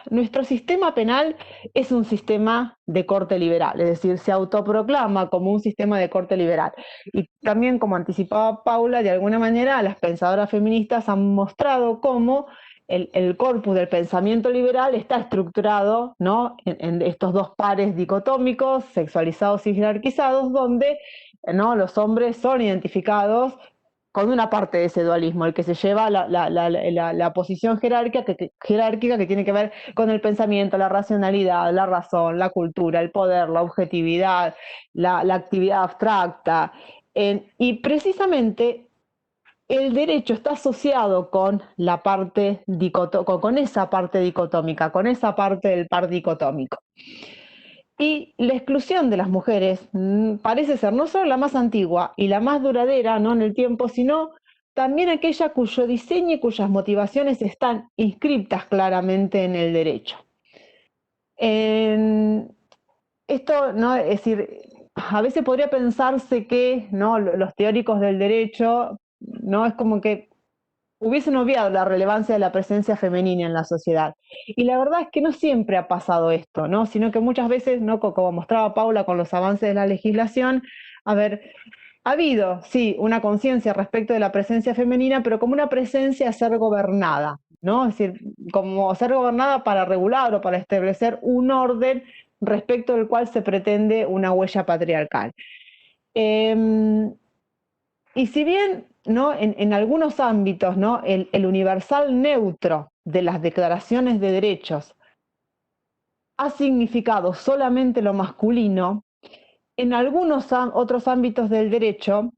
D: nuestro sistema penal es un sistema de corte liberal, es decir, se autoproclama como un sistema de corte liberal. Y también, como anticipaba Paula, de alguna manera las pensadoras feministas han mostrado cómo el corpus del pensamiento liberal está estructurado, ¿no? en estos dos pares dicotómicos, sexualizados y jerarquizados, donde, ¿no? los hombres son identificados con una parte de ese dualismo, el que se lleva la posición jerárquica que tiene que ver con el pensamiento, la racionalidad, la razón, la cultura, el poder, la objetividad, la actividad abstracta. Y precisamente el derecho está asociado con la parte con esa parte dicotómica, con esa parte del par dicotómico. Y la exclusión de las mujeres parece ser no solo la más antigua y la más duradera, no en el tiempo, sino también aquella cuyo diseño y cuyas motivaciones están inscritas claramente en el derecho. Esto, ¿no? Es decir, a veces podría pensarse que, ¿no? los teóricos del derecho, ¿no? es como que hubiesen obviado la relevancia de la presencia femenina en la sociedad. Y la verdad es que no siempre ha pasado esto, ¿no? Sino que muchas veces, ¿no? como mostraba Paula con los avances de la legislación, ha habido, sí, una conciencia respecto de la presencia femenina, pero como una presencia a ser gobernada, ¿no? Es decir, como ser gobernada para regular o para establecer un orden respecto del cual se pretende una huella patriarcal. Y si bien, ¿no? en algunos ámbitos, ¿no? el universal neutro de las declaraciones de derechos ha significado solamente lo masculino, en algunos otros ámbitos del derecho,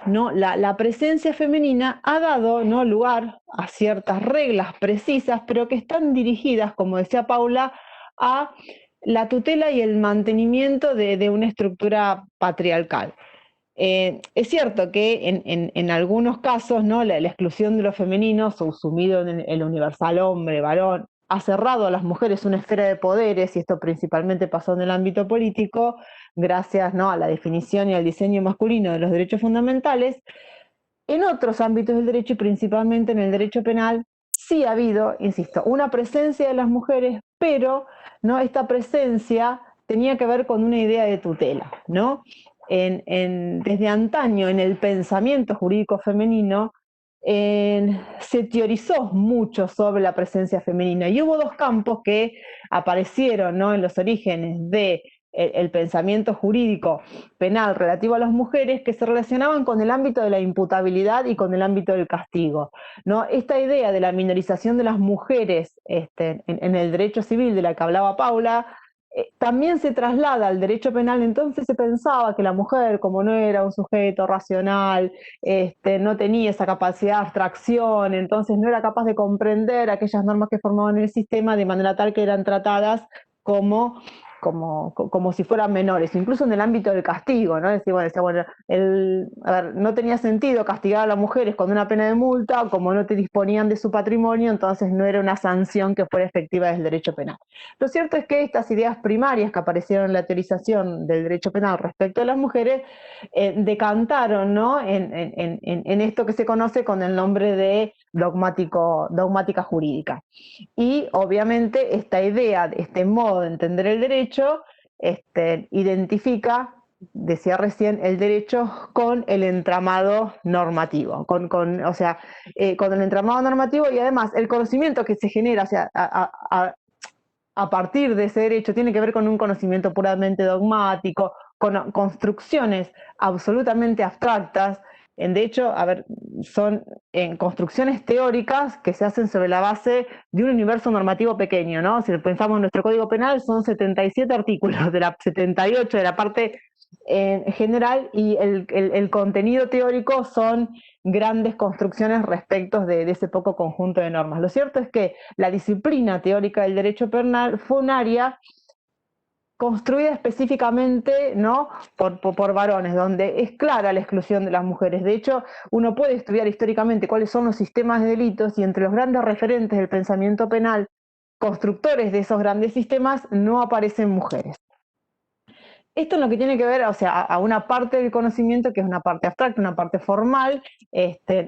D: ¿no? la presencia femenina ha dado, ¿no? lugar a ciertas reglas precisas, pero que están dirigidas, como decía Paula, a la tutela y el mantenimiento de una estructura patriarcal. Es cierto que en algunos casos, ¿no?, la exclusión de lo femenino, subsumido en el universal hombre, varón, ha cerrado a las mujeres una esfera de poderes, y esto principalmente pasó en el ámbito político, gracias, ¿no?, a la definición y al diseño masculino de los derechos fundamentales. En otros ámbitos del derecho, y principalmente en el derecho penal, sí ha habido, insisto, una presencia de las mujeres, pero ¿no?, esta presencia tenía que ver con una idea de tutela, ¿no? Desde antaño, en el pensamiento jurídico femenino, se teorizó mucho sobre la presencia femenina, y hubo dos campos que aparecieron, ¿no?, en los orígenes de el pensamiento jurídico penal relativo a las mujeres, que se relacionaban con el ámbito de la imputabilidad y con el ámbito del castigo, ¿no? Esta idea de la minorización de las mujeres en el derecho civil, de la que hablaba Paula, también se traslada al derecho penal. Entonces se pensaba que la mujer, como no era un sujeto racional, no tenía esa capacidad de abstracción, entonces no era capaz de comprender aquellas normas que formaban el sistema, de manera tal que eran tratadas como si fueran menores, incluso en el ámbito del castigo, ¿no? Decía, bueno, a ver, no tenía sentido castigar a las mujeres con una pena de multa, como no te disponían de su patrimonio, entonces no era una sanción que fuera efectiva del derecho penal. Lo cierto es que estas ideas primarias que aparecieron en la teorización del derecho penal respecto a las mujeres decantaron, ¿no?, en esto que se conoce con el nombre de dogmática jurídica. Y obviamente esta idea, este modo de entender el derecho, identifica, decía recién, el derecho con el entramado normativo, con el entramado normativo, y además el conocimiento que se genera, o sea, a partir de ese derecho, tiene que ver con un conocimiento puramente dogmático, con construcciones absolutamente abstractas. De hecho, a ver, son construcciones teóricas que se hacen sobre la base de un universo normativo pequeño, ¿no? Si pensamos en nuestro Código Penal, son 77 artículos, de la 78 de la parte general, y el contenido teórico son grandes construcciones respecto de ese poco conjunto de normas. Lo cierto es que la disciplina teórica del derecho penal fue un área construida específicamente, ¿no?, por varones, donde es clara la exclusión de las mujeres. De hecho, uno puede estudiar históricamente cuáles son los sistemas de delitos, y entre los grandes referentes del pensamiento penal, constructores de esos grandes sistemas, no aparecen mujeres. Esto es lo que tiene que ver, o sea, a una parte del conocimiento que es una parte abstracta, una parte formal,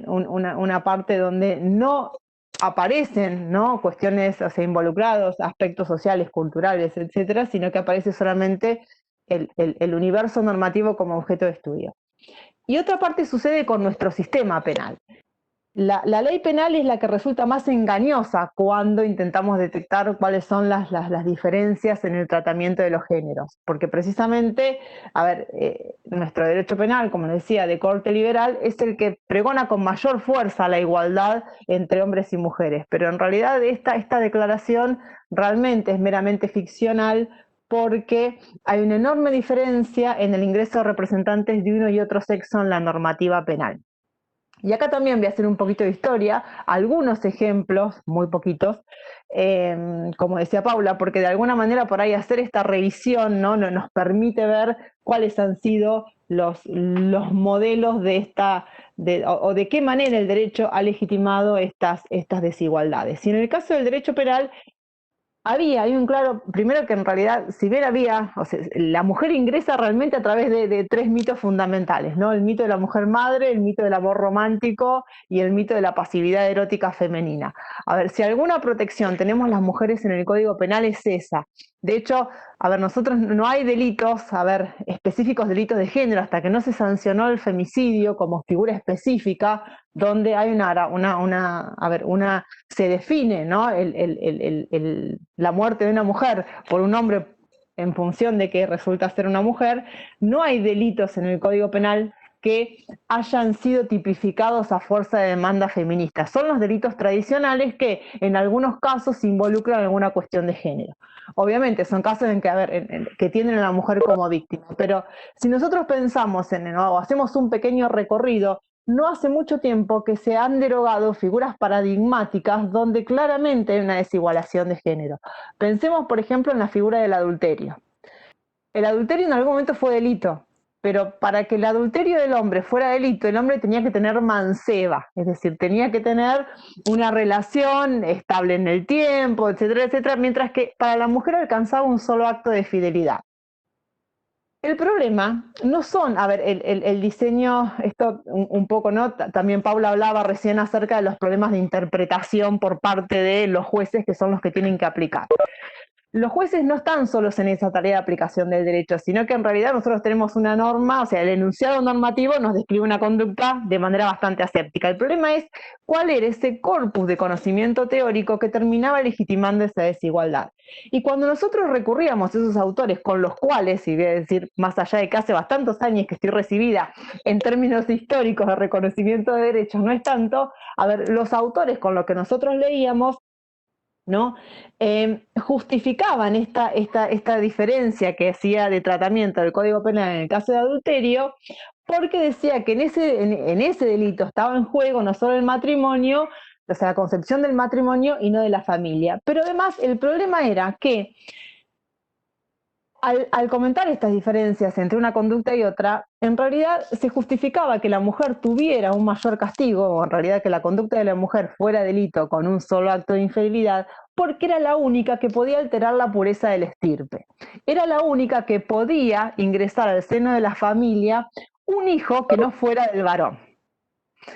D: una parte donde no aparecen, ¿no?, cuestiones, o sea, involucrados, aspectos sociales, culturales, etcétera, sino que aparece solamente el universo normativo como objeto de estudio. Y otra parte sucede con nuestro sistema penal. La ley penal es la que resulta más engañosa cuando intentamos detectar cuáles son las diferencias en el tratamiento de los géneros, porque precisamente, a ver, nuestro derecho penal, como decía, de corte liberal, es el que pregona con mayor fuerza la igualdad entre hombres y mujeres, pero en realidad esta declaración realmente es meramente ficcional, porque hay una enorme diferencia en el ingreso de representantes de uno y otro sexo en la normativa penal. Y acá también voy a hacer un poquito de historia, algunos ejemplos, muy poquitos, como decía Paula, porque de alguna manera por ahí hacer esta revisión, ¿no?, nos permite ver cuáles han sido los modelos o de qué manera el derecho ha legitimado estas desigualdades. Y en el caso del derecho penal, hay un claro, primero que en realidad, si bien o sea, la mujer ingresa realmente a través de tres mitos fundamentales, ¿no? El mito de la mujer madre, el mito del amor romántico y el mito de la pasividad erótica femenina. A ver, si alguna protección tenemos las mujeres en el Código Penal es esa. De hecho, a ver, nosotros no hay delitos, específicos delitos de género, hasta que no se sancionó el femicidio como figura específica, donde hay se define, ¿no?, la muerte de una mujer por un hombre en función de que resulta ser una mujer. No hay delitos en el Código Penal que hayan sido tipificados a fuerza de demanda feminista. Son los delitos tradicionales que en algunos casos involucran alguna cuestión de género. Obviamente son casos en que, que tienen a la mujer como víctima, pero si nosotros pensamos o hacemos un pequeño recorrido, no hace mucho tiempo que se han derogado figuras paradigmáticas donde claramente hay una desigualación de género. Pensemos, por ejemplo, en la figura del adulterio. El adulterio en algún momento fue delito, pero para que el adulterio del hombre fuera delito, el hombre tenía que tener manceba, es decir, tenía que tener una relación estable en el tiempo, etcétera, etcétera, mientras que para la mujer alcanzaba un solo acto de fidelidad. El problema no son, a ver, el diseño, esto un poco, ¿no? También Paula hablaba recién acerca de los problemas de interpretación por parte de los jueces, que son los que tienen que aplicar. Los jueces no están solos en esa tarea de aplicación del derecho, sino que en realidad nosotros tenemos una norma, o sea, el enunciado normativo nos describe una conducta de manera bastante aséptica. El problema es cuál era ese corpus de conocimiento teórico que terminaba legitimando esa desigualdad. Y cuando nosotros recurríamos a esos autores con los cuales, y voy a decir más allá de que hace bastantes años que estoy recibida en términos históricos de reconocimiento de derechos, no es tanto, a ver, los autores con los que nosotros leíamos, ¿no? Justificaban esta diferencia que hacía de tratamiento del Código Penal en el caso de adulterio, porque decía que en ese delito estaba en juego no solo el matrimonio, o sea, la concepción del matrimonio y no de la familia. Pero además el problema era que al comentar estas diferencias entre una conducta y otra, en realidad se justificaba que la mujer tuviera un mayor castigo, o en realidad que la conducta de la mujer fuera delito con un solo acto de infidelidad, porque era la única que podía alterar la pureza del estirpe. Era la única que podía ingresar al seno de la familia un hijo que no fuera del varón.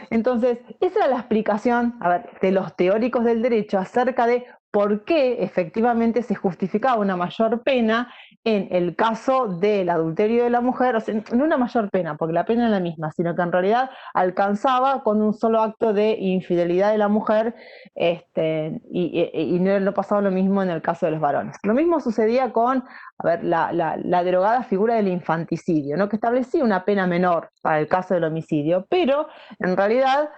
D: Entonces, esa era la explicación, a ver, de los teóricos del derecho acerca de por qué efectivamente se justificaba una mayor pena en el caso del adulterio de la mujer, o sea, no una mayor pena, porque la pena era la misma, sino que en realidad alcanzaba con un solo acto de infidelidad de la mujer, y no pasaba lo mismo en el caso de los varones. Lo mismo sucedía con, a ver, la derogada figura del infanticidio, ¿no? Que establecía una pena menor para el caso del homicidio, pero en realidad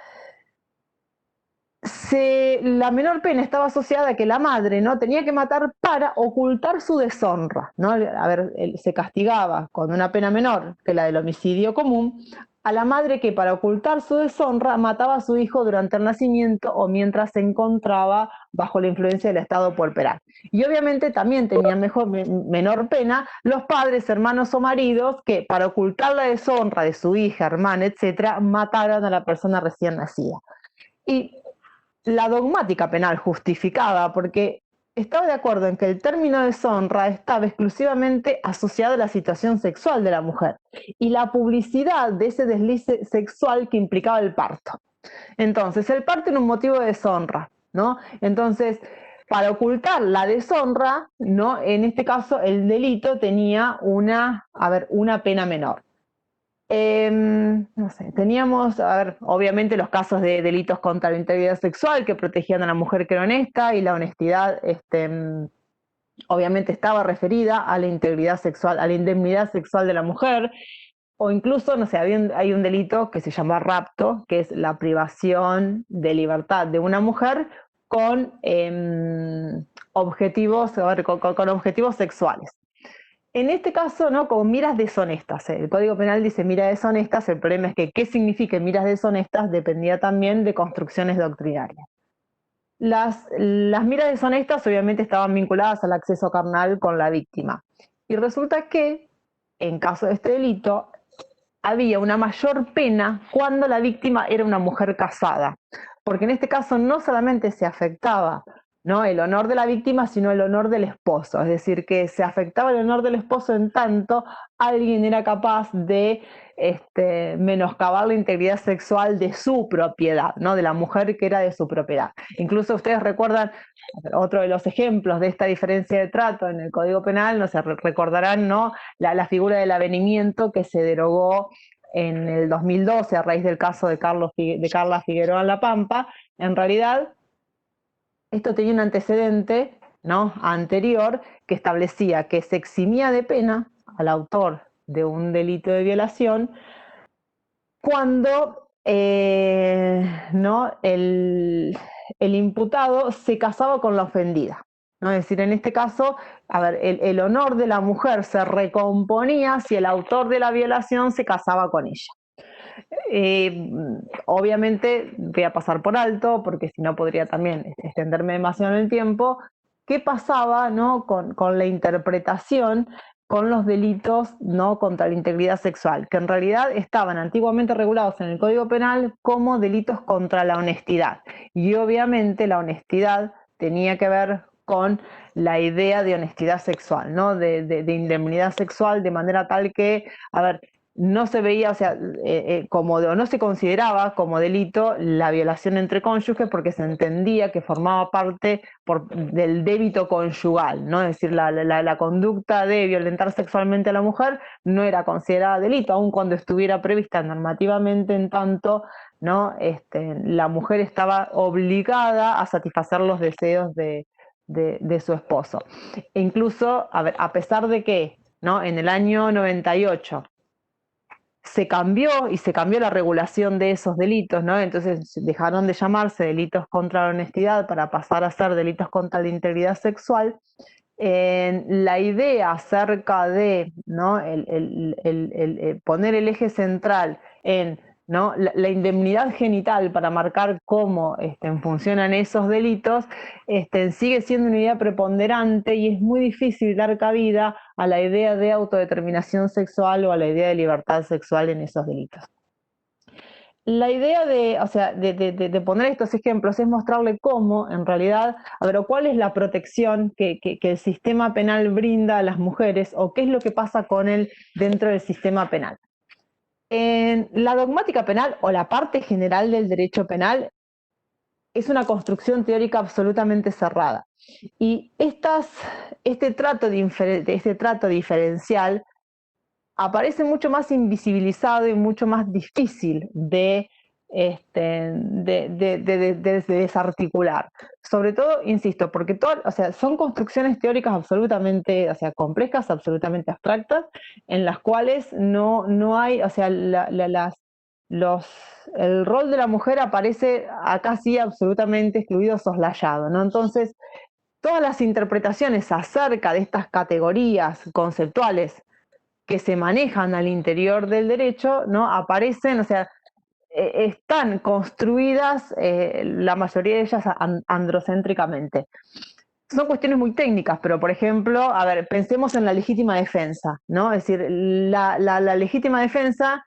D: la menor pena estaba asociada a que la madre, ¿no?, tenía que matar para ocultar su deshonra, ¿no? A ver, se castigaba con una pena menor que la del homicidio común a la madre que para ocultar su deshonra mataba a su hijo durante el nacimiento o mientras se encontraba bajo la influencia del estado puerperal. Y obviamente también tenían menor pena los padres, hermanos o maridos que para ocultar la deshonra de su hija, hermana, etcétera, mataran a la persona recién nacida. Y la dogmática penal justificaba porque estaba de acuerdo en que el término deshonra estaba exclusivamente asociado a la situación sexual de la mujer y la publicidad de ese desliz sexual que implicaba el parto. Entonces, el parto era un motivo de deshonra, ¿no? Entonces, para ocultar la deshonra, ¿no?, en este caso el delito tenía una pena menor. No sé, teníamos, a ver, obviamente los casos de delitos contra la integridad sexual que protegían a la mujer que era honesta, y la honestidad obviamente estaba referida a la integridad sexual, a la indemnidad sexual de la mujer, o incluso, no sé, hay un delito que se llama rapto, que es la privación de libertad de una mujer con objetivos, a ver, con objetivos sexuales. En este caso, ¿no?, con miras deshonestas. El Código Penal dice miras deshonestas, el problema es que qué significa miras deshonestas dependía también de construcciones doctrinarias. Las miras deshonestas obviamente estaban vinculadas al acceso carnal con la víctima. Y resulta que, en caso de este delito, había una mayor pena cuando la víctima era una mujer casada. Porque en este caso no solamente se afectaba, ¿no?, el honor de la víctima, sino el honor del esposo. Es decir, que se afectaba el honor del esposo en tanto alguien era capaz de menoscabar la integridad sexual de su propiedad, ¿no?, de la mujer que era de su propiedad. Incluso ustedes recuerdan otro de los ejemplos de esta diferencia de trato en el Código Penal, no sé, recordarán, ¿no?, la figura del avenimiento que se derogó en el 2012 a raíz del caso de Carla Figueroa en La Pampa. En realidad, esto tenía un antecedente, ¿no?, anterior, que establecía que se eximía de pena al autor de un delito de violación cuando ¿no?, el imputado se casaba con la ofendida, ¿no? Es decir, en este caso, a ver, el honor de la mujer se recomponía si el autor de la violación se casaba con ella. obviamente voy a pasar por alto, porque si no podría también extenderme demasiado en el tiempo, qué pasaba, ¿no?, con la interpretación con los delitos, ¿no?, contra la integridad sexual, que en realidad estaban antiguamente regulados en el Código Penal como delitos contra la honestidad. Y obviamente la honestidad tenía que ver con la idea de honestidad sexual, ¿no?, de indemnidad sexual, de manera tal que, a ver, no se veía, o sea, o no se consideraba como delito la violación entre cónyuges, porque se entendía que formaba parte del débito conyugal, ¿no? Es decir, la conducta de violentar sexualmente a la mujer no era considerada delito, aun cuando estuviera prevista normativamente, en tanto, ¿no?, la mujer estaba obligada a satisfacer los deseos de su esposo. E incluso, a ver, a pesar de que, ¿no?, en el año 98 se cambió la regulación de esos delitos, ¿no? Entonces dejaron de llamarse delitos contra la honestidad para pasar a ser delitos contra la integridad sexual. La idea acerca de, ¿no?, poner el eje central en, ¿no?, la indemnidad genital para marcar cómo funcionan esos delitos, sigue siendo una idea preponderante, y es muy difícil dar cabida a la idea de autodeterminación sexual o a la idea de libertad sexual en esos delitos. La idea de poner estos ejemplos es mostrarle cómo, en realidad, a ver, o cuál es la protección que el sistema penal brinda a las mujeres, o qué es lo que pasa con él dentro del sistema penal. En la dogmática penal, o la parte general del derecho penal, es una construcción teórica absolutamente cerrada. Y este trato diferencial aparece mucho más invisibilizado y mucho más difícil de desarticular. Sobre todo, insisto, porque son construcciones teóricas absolutamente, complejas, absolutamente abstractas, en las cuales no hay, el rol de la mujer aparece acá sí absolutamente excluido, soslayado, ¿no? Entonces, todas las interpretaciones acerca de estas categorías conceptuales que se manejan al interior del derecho, ¿no?, aparecen, están construidas, la mayoría de ellas androcéntricamente. Son cuestiones muy técnicas, pero por ejemplo, a ver, pensemos en la legítima defensa, ¿no? Es decir, la legítima defensa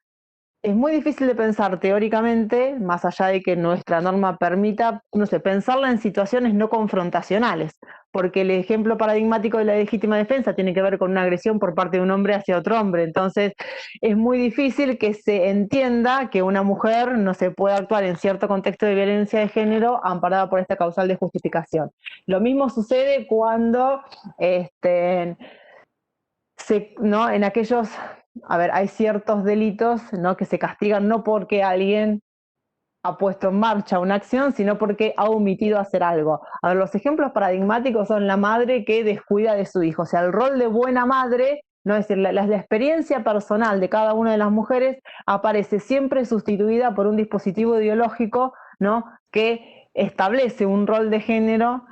D: es muy difícil de pensar teóricamente, más allá de que nuestra norma permita, no sé, pensarla en situaciones no confrontacionales, porque el ejemplo paradigmático de la legítima defensa tiene que ver con una agresión por parte de un hombre hacia otro hombre. Entonces, es muy difícil que se entienda que una mujer no se puede actuar en cierto contexto de violencia de género amparada por esta causal de justificación. Lo mismo sucede cuando ¿no?, en aquellos, a ver, hay ciertos delitos, ¿no?, que se castigan no porque alguien ha puesto en marcha una acción, sino porque ha omitido hacer algo. A ver, los ejemplos paradigmáticos son la madre que descuida de su hijo, o sea, el rol de buena madre, ¿no? Es decir, la experiencia personal de cada una de las mujeres aparece siempre sustituida por un dispositivo ideológico, ¿no?, que establece un rol de género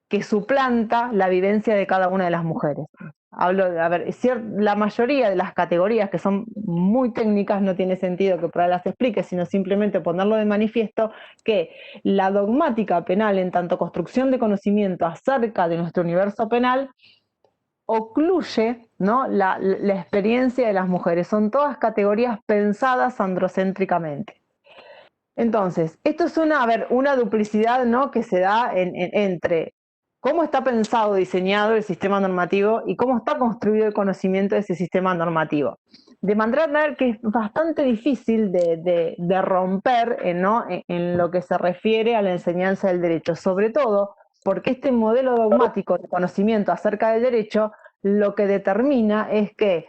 D: que suplanta la vivencia de cada una de las mujeres. La mayoría de las categorías que son muy técnicas no tiene sentido que por ahí las explique, sino simplemente ponerlo de manifiesto que la dogmática penal, en tanto construcción de conocimiento acerca de nuestro universo penal, ocluye, ¿no?, la experiencia de las mujeres. Son todas categorías pensadas androcéntricamente. Entonces, esto es una duplicidad, ¿no?, que se da entre cómo está pensado, diseñado el sistema normativo y cómo está construido el conocimiento de ese sistema normativo. De manera que es bastante difícil de romper, ¿no?, en lo que se refiere a la enseñanza del derecho, sobre todo porque este modelo dogmático de conocimiento acerca del derecho lo que determina es que,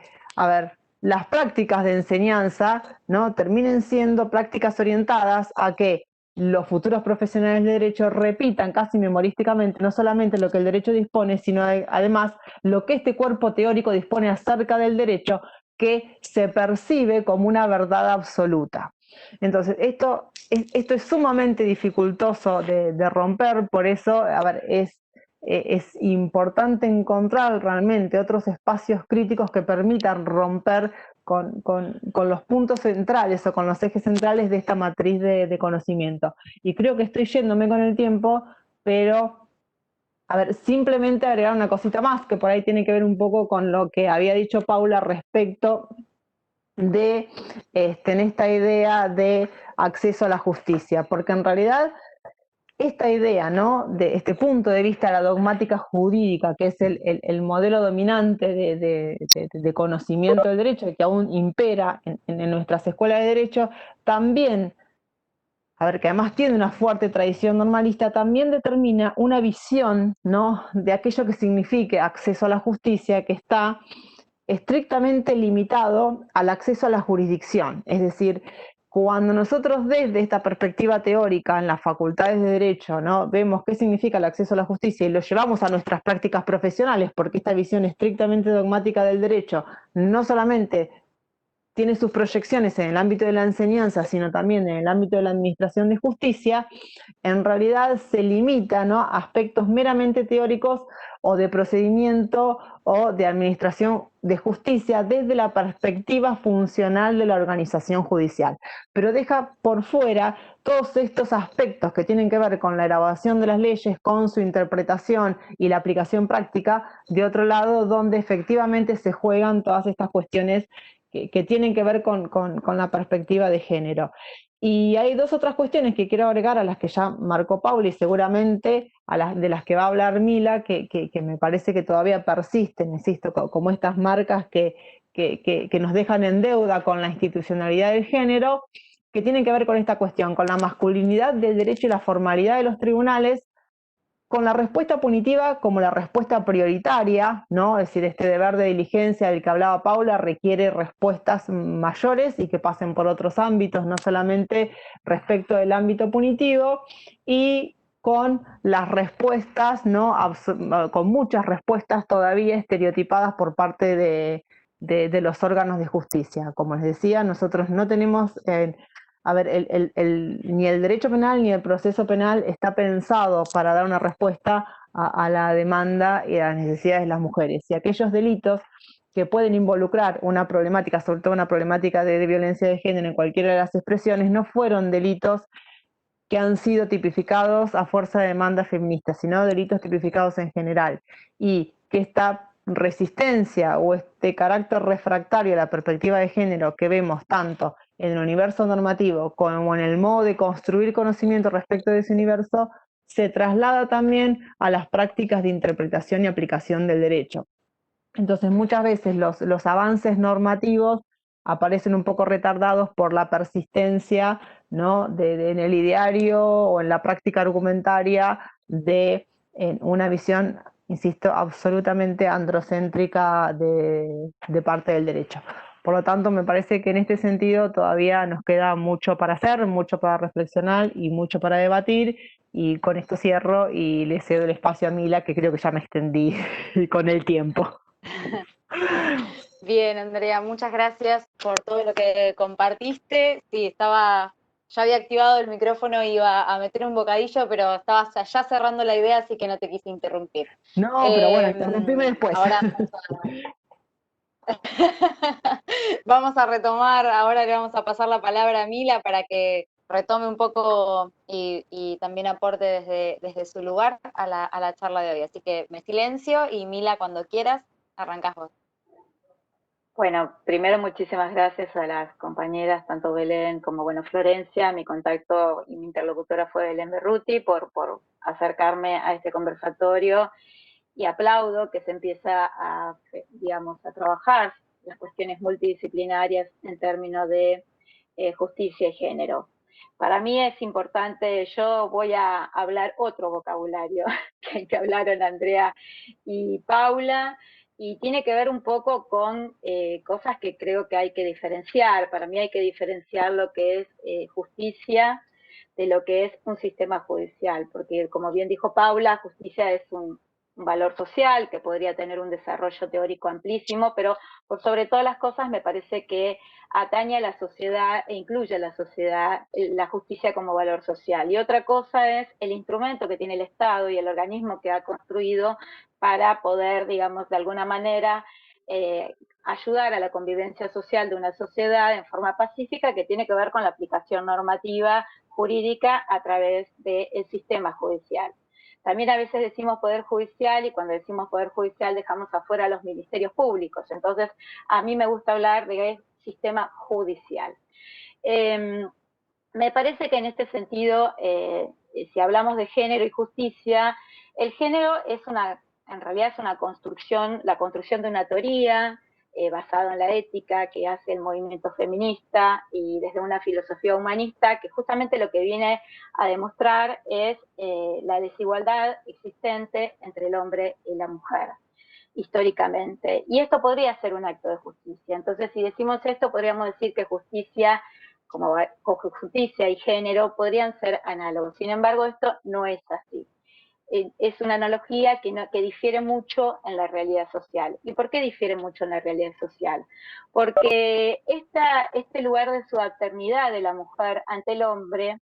D: las prácticas de enseñanza, ¿no?, terminen siendo prácticas orientadas a que los futuros profesionales de derecho repitan casi memorísticamente no solamente lo que el derecho dispone, sino además lo que este cuerpo teórico dispone acerca del derecho, que se percibe como una verdad absoluta. Entonces, esto es sumamente dificultoso de romper, por eso, es es importante encontrar realmente otros espacios críticos que permitan romper con los puntos centrales o con los ejes centrales de esta matriz de conocimiento. Y creo que estoy yéndome con el tiempo, pero a ver, simplemente agregar una cosita más, que por ahí tiene que ver un poco con lo que había dicho Paula respecto de en esta idea de acceso a la justicia, porque en realidad esta idea, ¿no?, de este punto de vista de la dogmática jurídica, que es el modelo dominante de conocimiento del derecho, que aún impera en nuestras escuelas de derecho, también, a ver, que además tiene una fuerte tradición normalista, también determina una visión, ¿no?, de aquello que signifique acceso a la justicia, que está estrictamente limitado al acceso a la jurisdicción. Es decir, cuando nosotros desde esta perspectiva teórica en las facultades de Derecho, ¿no?, vemos qué significa el acceso a la justicia y lo llevamos a nuestras prácticas profesionales, porque esta visión estrictamente dogmática del derecho no solamente tiene sus proyecciones en el ámbito de la enseñanza, sino también en el ámbito de la administración de justicia, en realidad se limita, ¿no?, a aspectos meramente teóricos o de procedimiento o de administración de justicia desde la perspectiva funcional de la organización judicial. Pero deja por fuera todos estos aspectos que tienen que ver con la elaboración de las leyes, con su interpretación y la aplicación práctica, de otro lado, donde efectivamente se juegan todas estas cuestiones que tienen que ver con la perspectiva de género. Y hay dos otras cuestiones que quiero agregar a las que ya marcó Paula y seguramente de las que va a hablar Mila, que me parece que todavía persisten, insisto, como estas marcas que nos dejan en deuda con la institucionalidad del género, que tienen que ver con esta cuestión, con la masculinidad del derecho y la formalidad de los tribunales, con la respuesta punitiva como la respuesta prioritaria, ¿no? Es decir, este deber de diligencia del que hablaba Paula requiere respuestas mayores y que pasen por otros ámbitos, no solamente respecto del ámbito punitivo, y con las respuestas, ¿no?, con muchas respuestas todavía estereotipadas por parte de los órganos de justicia. Como les decía, nosotros no tenemos... a ver, ni el derecho penal ni el proceso penal está pensado para dar una respuesta a la demanda y a las necesidades de las mujeres. Y aquellos delitos que pueden involucrar una problemática, sobre todo una problemática de violencia de género en cualquiera de las expresiones, no fueron delitos que han sido tipificados a fuerza de demanda feminista, sino delitos tipificados en general. Y que esta resistencia o este carácter refractario a la perspectiva de género que vemos tanto en el universo normativo como en el modo de construir conocimiento respecto de ese universo, se traslada también a las prácticas de interpretación y aplicación del derecho. Entonces muchas veces los avances normativos aparecen un poco retardados por la persistencia, ¿no?, en el ideario o en la práctica argumentaria de una visión, insisto, absolutamente androcéntrica de parte del derecho. Por lo tanto, me parece que en este sentido todavía nos queda mucho para hacer, mucho para reflexionar y mucho para debatir. Y con esto cierro y le cedo el espacio a Mila, que creo que ya me extendí con el tiempo.
C: Bien, Andrea, muchas gracias por todo lo que compartiste. Sí, ya había activado el micrófono, iba a meter un bocadillo, pero estabas ya cerrando la idea, así que no te quise interrumpir.
D: No, pero bueno, interrumpime después.
C: Ahora vamos a retomar, ahora le vamos a pasar la palabra a Mila para que retome un poco y también aporte desde su lugar a la charla de hoy. Así que me silencio y Mila, cuando quieras, arrancás vos.
E: Bueno, primero muchísimas gracias a las compañeras, tanto Belén como Florencia. Mi contacto y mi interlocutora fue Belén Berruti por acercarme a este conversatorio, y aplaudo que se empieza a trabajar las cuestiones multidisciplinarias en términos de justicia y género. Para mí es importante, yo voy a hablar otro vocabulario que hablaron Andrea y Paula, y tiene que ver un poco con cosas que creo que hay que diferenciar. Para mí hay que diferenciar lo que es justicia de lo que es un sistema judicial, porque como bien dijo Paula, justicia es un valor social, que podría tener un desarrollo teórico amplísimo, pero por sobre todas las cosas me parece que atañe a la sociedad e incluye a la sociedad la justicia como valor social. Y otra cosa es el instrumento que tiene el Estado y el organismo que ha construido para poder, digamos, de alguna manera ayudar a la convivencia social de una sociedad en forma pacífica, que tiene que ver con la aplicación normativa jurídica a través del sistema judicial. También a veces decimos poder judicial y cuando decimos poder judicial dejamos afuera a los ministerios públicos. Entonces, a mí me gusta hablar de sistema judicial. Me parece que en este sentido, si hablamos de género y justicia, el género en realidad es una construcción, la construcción de una teoría basada en la ética que hace el movimiento feminista y desde una filosofía humanista que justamente lo que viene a demostrar es la desigualdad existente entre el hombre y la mujer históricamente. Y esto podría ser un acto de justicia. Entonces, si decimos esto, podríamos decir que justicia como justicia y género podrían ser análogos. Sin embargo, esto no es así. Es una analogía que difiere mucho en la realidad social. ¿Y por qué difiere mucho en la realidad social? Porque este lugar de subalternidad de la mujer ante el hombre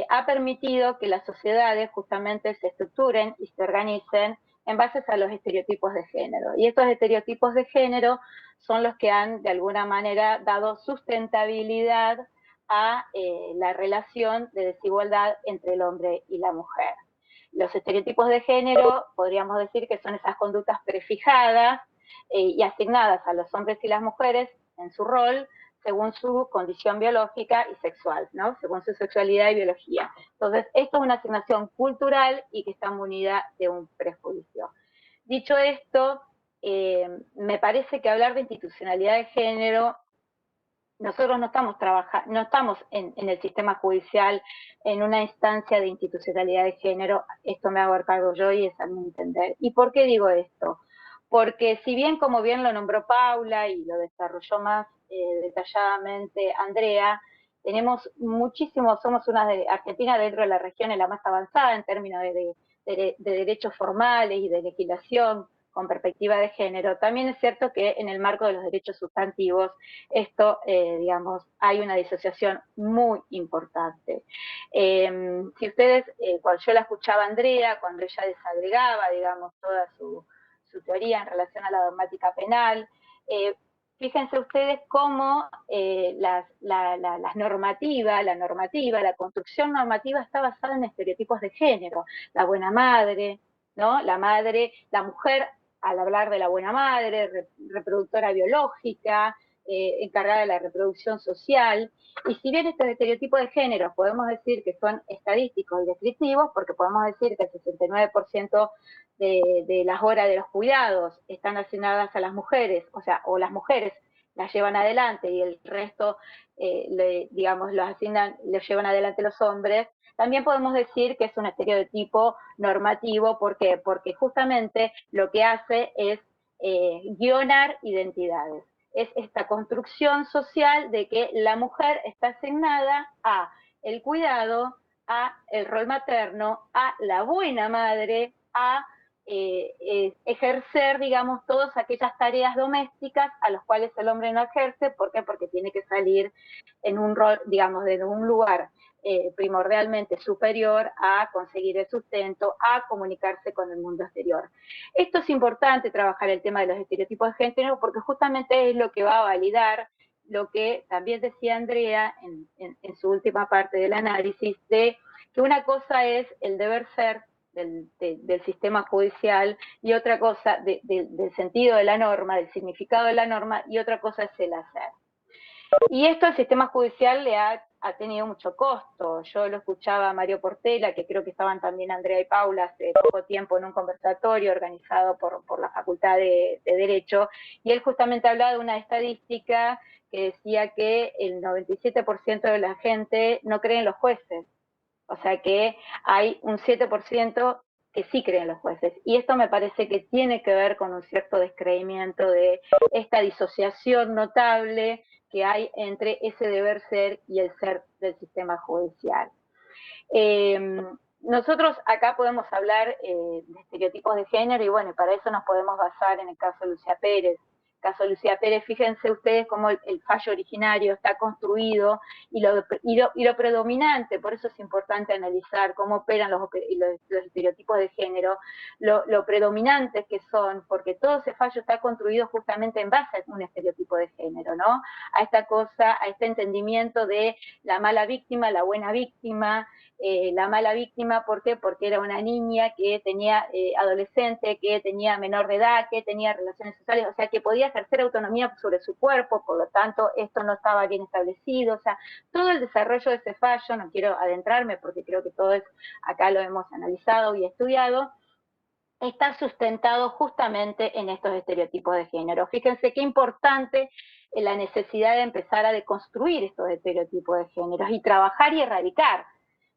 E: ha permitido que las sociedades justamente se estructuren y se organicen en base a los estereotipos de género. Y estos estereotipos de género son los que han, de alguna manera, dado sustentabilidad a la relación de desigualdad entre el hombre y la mujer. Los estereotipos de género, podríamos decir que son esas conductas prefijadas y asignadas a los hombres y las mujeres en su rol, según su condición biológica y sexual, ¿no? Según su sexualidad y biología. Entonces, esto es una asignación cultural y que está munida de un prejuicio. Dicho esto, me parece que hablar de institucionalidad de género, nosotros no estamos en el sistema judicial en una instancia de institucionalidad de género, esto me hago cargo yo y es a mi entender. ¿Y por qué digo esto? Porque si bien, como bien lo nombró Paula y lo desarrolló más detalladamente Andrea, tenemos muchísimos, somos Argentina dentro de la región es la más avanzada en términos de derechos formales y de legislación con perspectiva de género. También es cierto que en el marco de los derechos sustantivos, esto, digamos, hay una disociación muy importante. Si ustedes, cuando yo la escuchaba a Andrea, cuando ella desagregaba, digamos, toda su teoría en relación a la dogmática penal, fíjense ustedes cómo la construcción normativa está basada en estereotipos de género. La buena madre, ¿no? La mujer, al hablar de la buena madre, reproductora biológica, encargada de la reproducción social, y si bien estos estereotipos de género podemos decir que son estadísticos y descriptivos, porque podemos decir que el 69% de las horas de los cuidados están asignadas a las mujeres, o las mujeres las llevan adelante y el resto, digamos, lo llevan adelante los hombres, también podemos decir que es un estereotipo normativo. ¿Por qué? Porque justamente lo que hace es guionar identidades. Es esta construcción social de que la mujer está asignada a el cuidado, a el rol materno, a la buena madre, a ejercer, digamos, todas aquellas tareas domésticas a las cuales el hombre no ejerce. ¿Por qué? Porque tiene que salir en un rol, digamos, de un lugar primordialmente superior a conseguir el sustento, a comunicarse con el mundo exterior. Esto es importante, trabajar el tema de los estereotipos de género, porque justamente es lo que va a validar lo que también decía Andrea en su última parte del análisis, de que una cosa es el deber ser del sistema judicial y otra cosa del sentido de la norma, del significado de la norma, y otra cosa es el hacer. Y esto al sistema judicial le ha tenido mucho costo. Yo lo escuchaba a Mario Portela, que creo que estaban también Andrea y Paula hace poco tiempo en un conversatorio organizado por la Facultad de Derecho, y él justamente hablaba de una estadística que decía que el 97% de la gente no cree en los jueces. O sea que hay un 7% que sí creen los jueces. Y esto me parece que tiene que ver con un cierto descreimiento de esta disociación notable que hay entre ese deber ser y el ser del sistema judicial. nosotros acá podemos hablar de estereotipos de género y bueno, para eso nos podemos basar en el caso de Lucía Pérez. El caso de Lucía Pérez, fíjense ustedes cómo el fallo originario está construido y lo predominante, por eso es importante analizar cómo operan los estereotipos de género, lo predominantes que son, porque todo ese fallo está construido justamente en base a un estereotipo de género, ¿no? A esta cosa, a este entendimiento de la mala víctima, la buena víctima. La mala víctima, ¿por qué? Porque era una niña que tenía adolescente, que tenía menor de edad, que tenía relaciones sexuales, o sea, que podía ejercer autonomía sobre su cuerpo, por lo tanto, esto no estaba bien establecido, o sea, todo el desarrollo de ese fallo, no quiero adentrarme porque creo que todo acá lo hemos analizado y estudiado, está sustentado justamente en estos estereotipos de género. Fíjense qué importante la necesidad de empezar a deconstruir estos estereotipos de género y trabajar y erradicar,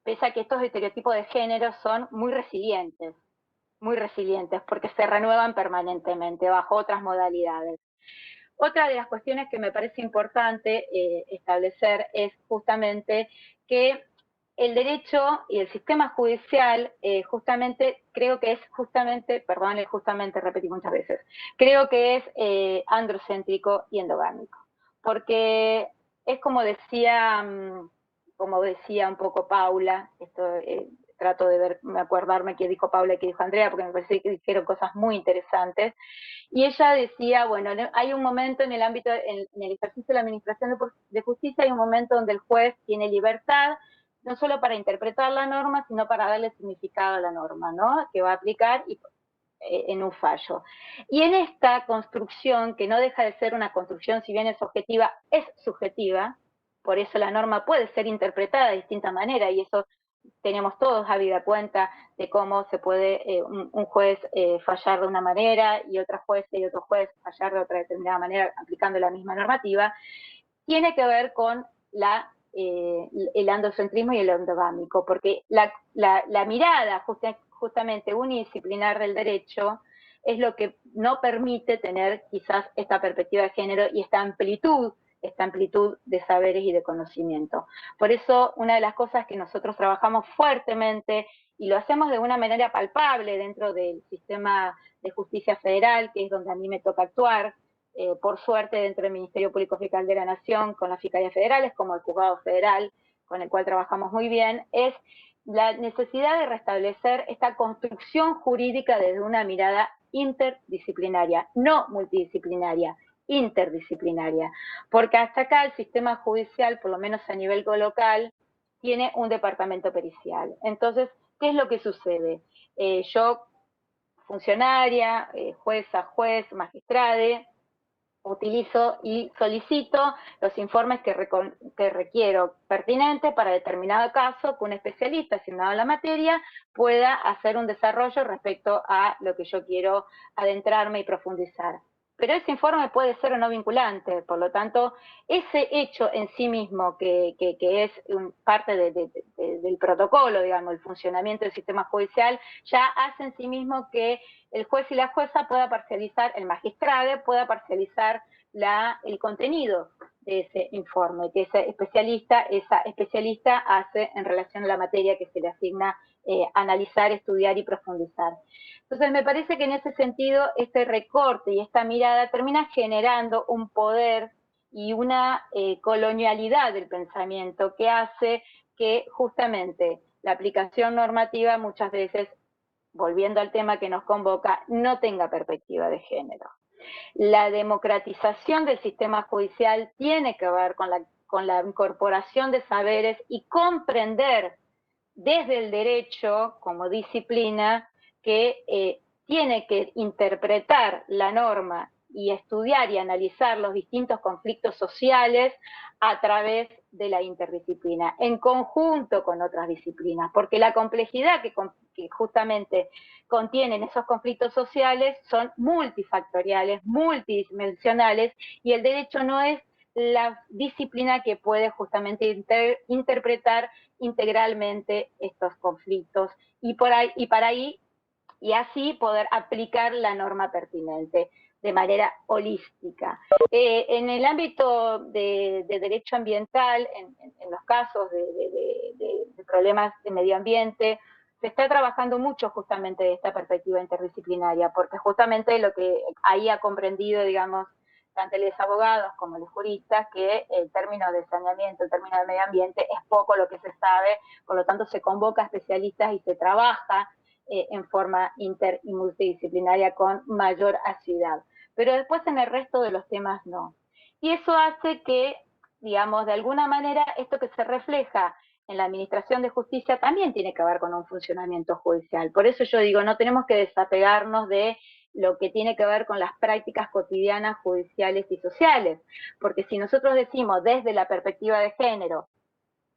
E: pese a que estos estereotipos de género son muy resilientes porque se renuevan permanentemente bajo otras modalidades. Otra de las cuestiones que me parece importante establecer es justamente que el derecho y el sistema judicial justamente, creo que es justamente, perdón, justamente repetí muchas veces, creo que es androcéntrico y endogámico, porque es como decía un poco Paula, esto trato de acordarme qué dijo Paula y qué dijo Andrea, porque me parece que dijeron cosas muy interesantes, y ella decía, bueno, hay un momento en el ámbito, en el ejercicio de la administración de justicia, hay un momento donde el juez tiene libertad, no solo para interpretar la norma, sino para darle significado a la norma, ¿no? Que va a aplicar en un fallo. Y en esta construcción, que no deja de ser una construcción, si bien es objetiva, es subjetiva, por eso la norma puede ser interpretada de distinta manera, y eso tenemos todos habida cuenta de cómo se puede un juez fallar de una manera y otro juez fallar de otra determinada manera aplicando la misma normativa, tiene que ver con el androcentrismo y el endogámico, porque la mirada justamente unidisciplinar del derecho es lo que no permite tener quizás esta perspectiva de género y esta amplitud de saberes y de conocimiento. Por eso, una de las cosas que nosotros trabajamos fuertemente, y lo hacemos de una manera palpable dentro del sistema de justicia federal, que es donde a mí me toca actuar, por suerte dentro del Ministerio Público Fiscal de la Nación, con las fiscalías federales, como el Juzgado Federal, con el cual trabajamos muy bien, es la necesidad de restablecer esta construcción jurídica desde una mirada interdisciplinaria, no multidisciplinaria, interdisciplinaria, porque hasta acá el sistema judicial, por lo menos a nivel local, tiene un departamento pericial. Entonces, ¿qué es lo que sucede? Yo, funcionaria, jueza, juez, magistrade, utilizo y solicito los informes que requiero pertinentes para determinado caso, que un especialista asignado a la materia pueda hacer un desarrollo respecto a lo que yo quiero adentrarme y profundizar. Pero ese informe puede ser o no vinculante, por lo tanto, ese hecho en sí mismo, que es parte del protocolo, digamos, el funcionamiento del sistema judicial, ya hace en sí mismo que el juez y la jueza pueda parcializar, el magistrado pueda parcializar el contenido de ese informe que esa especialista hace en relación a la materia que se le asigna analizar, estudiar y profundizar. Entonces me parece que en ese sentido este recorte y esta mirada termina generando un poder y una colonialidad del pensamiento que hace que justamente la aplicación normativa muchas veces, volviendo al tema que nos convoca, no tenga perspectiva de género. La democratización del sistema judicial tiene que ver con la incorporación de saberes y comprender desde el derecho como disciplina que tiene que interpretar la norma y estudiar y analizar los distintos conflictos sociales a través de la interdisciplina, en conjunto con otras disciplinas, porque la complejidad que justamente contienen esos conflictos sociales son multifactoriales, multidimensionales, y el derecho no es la disciplina que puede justamente interpretar integralmente estos conflictos y así poder aplicar la norma pertinente de manera holística. En el ámbito de derecho ambiental, en los casos de problemas de medio ambiente, se está trabajando mucho justamente de esta perspectiva interdisciplinaria, porque justamente lo que ahí ha comprendido, digamos, tanto los abogados como los juristas, que el término de saneamiento, el término de medio ambiente es poco lo que se sabe, por lo tanto se convoca a especialistas y se trabaja en forma inter y multidisciplinaria con mayor asiduidad. Pero después en el resto de los temas no. Y eso hace que, digamos, de alguna manera esto que se refleja en la administración de justicia también tiene que ver con un funcionamiento judicial. Por eso yo digo, no tenemos que desapegarnos de lo que tiene que ver con las prácticas cotidianas judiciales y sociales, porque si nosotros decimos desde la perspectiva de género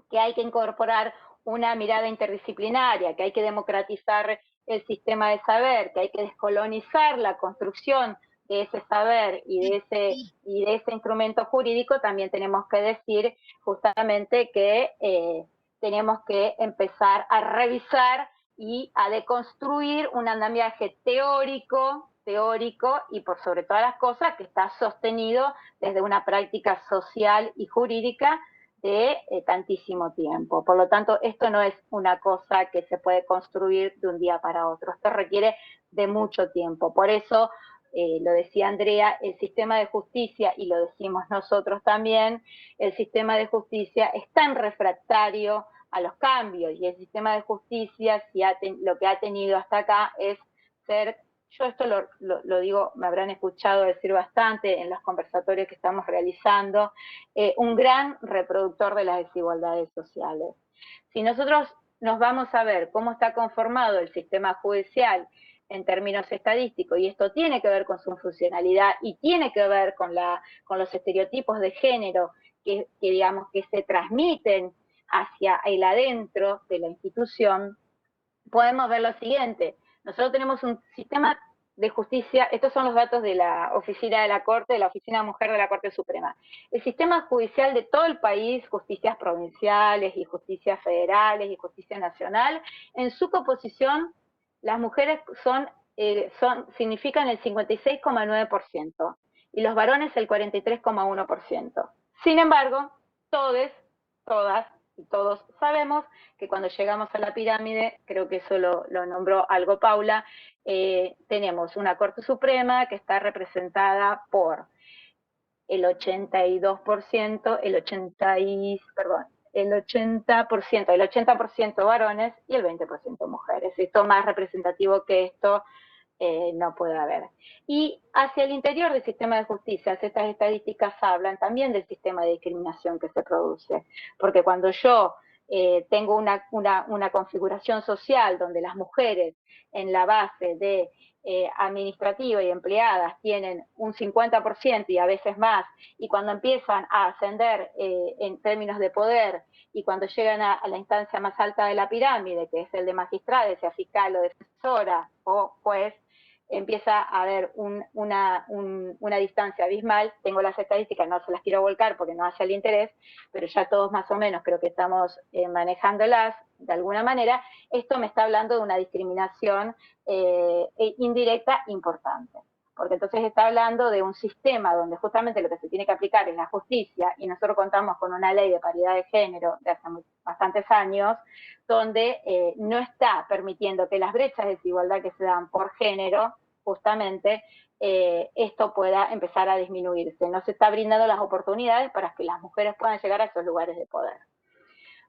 E: que hay que incorporar una mirada interdisciplinaria, que hay que democratizar el sistema de saber, que hay que descolonizar la construcción de ese saber y de ese instrumento jurídico, también tenemos que decir justamente que tenemos que empezar a revisar y a deconstruir un andamiaje teórico y por sobre todas las cosas que está sostenido desde una práctica social y jurídica de tantísimo tiempo. Por lo tanto, esto no es una cosa que se puede construir de un día para otro. Esto requiere de mucho tiempo. Por eso, lo decía Andrea, el sistema de justicia, y lo decimos nosotros también, el sistema de justicia es tan refractario a los cambios, y el sistema de justicia, lo que ha tenido hasta acá es ser, yo esto lo digo, me habrán escuchado decir bastante en los conversatorios que estamos realizando, un gran reproductor de las desigualdades sociales. Si nosotros nos vamos a ver cómo está conformado el sistema judicial en términos estadísticos, y esto tiene que ver con su funcionalidad y tiene que ver con los estereotipos de género que digamos que se transmiten hacia el adentro de la institución, podemos ver lo siguiente. Nosotros tenemos un sistema de justicia, estos son los datos de la oficina de la Corte, de la Oficina Mujer de la Corte Suprema. El sistema judicial de todo el país, justicias provinciales y justicias federales y justicia nacional, en su composición, las mujeres significan el 56,9% y los varones el 43,1%. Sin embargo, todas y todos sabemos que cuando llegamos a la pirámide, creo que eso lo nombró algo Paula, tenemos una Corte Suprema que está representada por el 82%, el 80% varones y el 20% mujeres. Esto más representativo que esto no puede haber. Y hacia el interior del sistema de justicia, estas estadísticas hablan también del sistema de discriminación que se produce, porque cuando yo tengo una configuración social donde las mujeres en la base de administrativa y empleadas tienen un 50% y a veces más, y cuando empiezan a ascender en términos de poder y cuando llegan a la instancia más alta de la pirámide, que es el de magistrada, sea fiscal o defensora o juez, empieza a haber una distancia abismal. Tengo las estadísticas, no se las quiero volcar porque no hace el interés, pero ya todos más o menos creo que estamos manejándolas de alguna manera. Esto me está hablando de una discriminación indirecta importante, porque entonces está hablando de un sistema donde justamente lo que se tiene que aplicar es la justicia, y nosotros contamos con una ley de paridad de género de hace bastantes años, donde no está permitiendo que las brechas de desigualdad que se dan por género, justamente, esto pueda empezar a disminuirse. No se está brindando las oportunidades para que las mujeres puedan llegar a esos lugares de poder.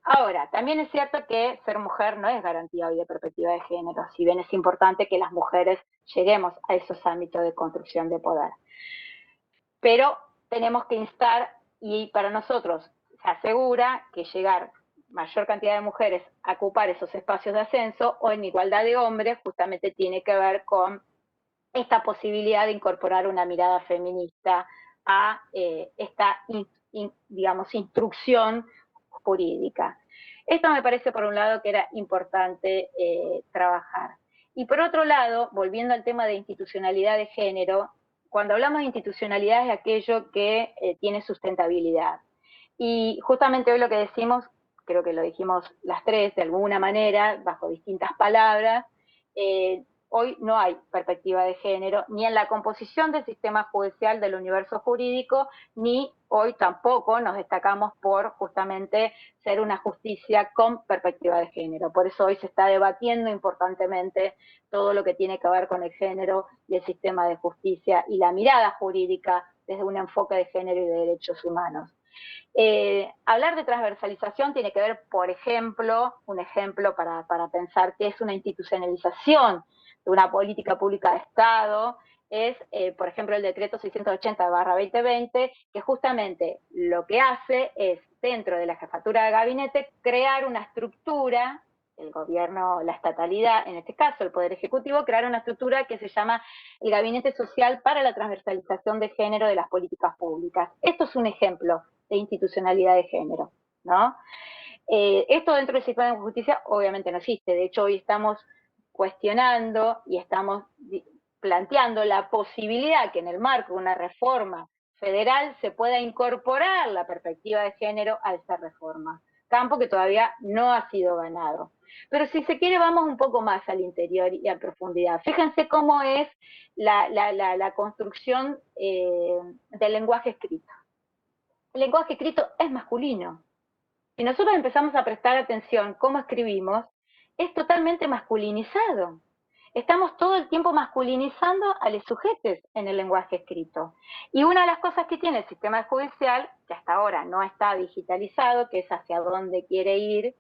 E: Ahora, también es cierto que ser mujer no es garantía hoy de perspectiva de género, si bien es importante que las mujeres lleguemos a esos ámbitos de construcción de poder. Pero tenemos que instar, y para nosotros se asegura que llegar mayor cantidad de mujeres a ocupar esos espacios de ascenso o en igualdad de hombres justamente tiene que ver con esta posibilidad de incorporar una mirada feminista a esta, digamos, instrucción jurídica. Esto me parece, por un lado, que era importante trabajar. Y por otro lado, volviendo al tema de institucionalidad de género, cuando hablamos de institucionalidad es aquello que tiene sustentabilidad. Y justamente hoy lo que decimos, creo que lo dijimos las tres de alguna manera, bajo distintas palabras, hoy no hay perspectiva de género, ni en la composición del sistema judicial del universo jurídico, ni hoy tampoco nos destacamos por justamente ser una justicia con perspectiva de género. Por eso hoy se está debatiendo importantemente todo lo que tiene que ver con el género y el sistema de justicia y la mirada jurídica desde un enfoque de género y de derechos humanos. Hablar de transversalización tiene que ver, por ejemplo, un ejemplo para pensar qué es una institucionalización de una política pública de Estado, es, por ejemplo, el decreto 680/2020, que justamente lo que hace es, dentro de la jefatura de gabinete, crear una estructura, el gobierno, la estatalidad, en este caso el Poder Ejecutivo, crear una estructura que se llama el Gabinete Social para la Transversalización de Género de las Políticas Públicas. Esto es un ejemplo de institucionalidad de género, ¿no? Esto dentro del sistema de justicia obviamente no existe. De hecho, hoy estamos cuestionando y estamos planteando la posibilidad que en el marco de una reforma federal se pueda incorporar la perspectiva de género a esta reforma, campo que todavía no ha sido ganado. Pero si se quiere, vamos un poco más al interior y a profundidad. Fíjense cómo es la construcción del lenguaje escrito. El lenguaje escrito es masculino. Si nosotros empezamos a prestar atención cómo escribimos, es totalmente masculinizado. Estamos todo el tiempo masculinizando a los sujetos en el lenguaje escrito. Y una de las cosas que tiene el sistema judicial, que hasta ahora no está digitalizado, que es hacia dónde quiere ir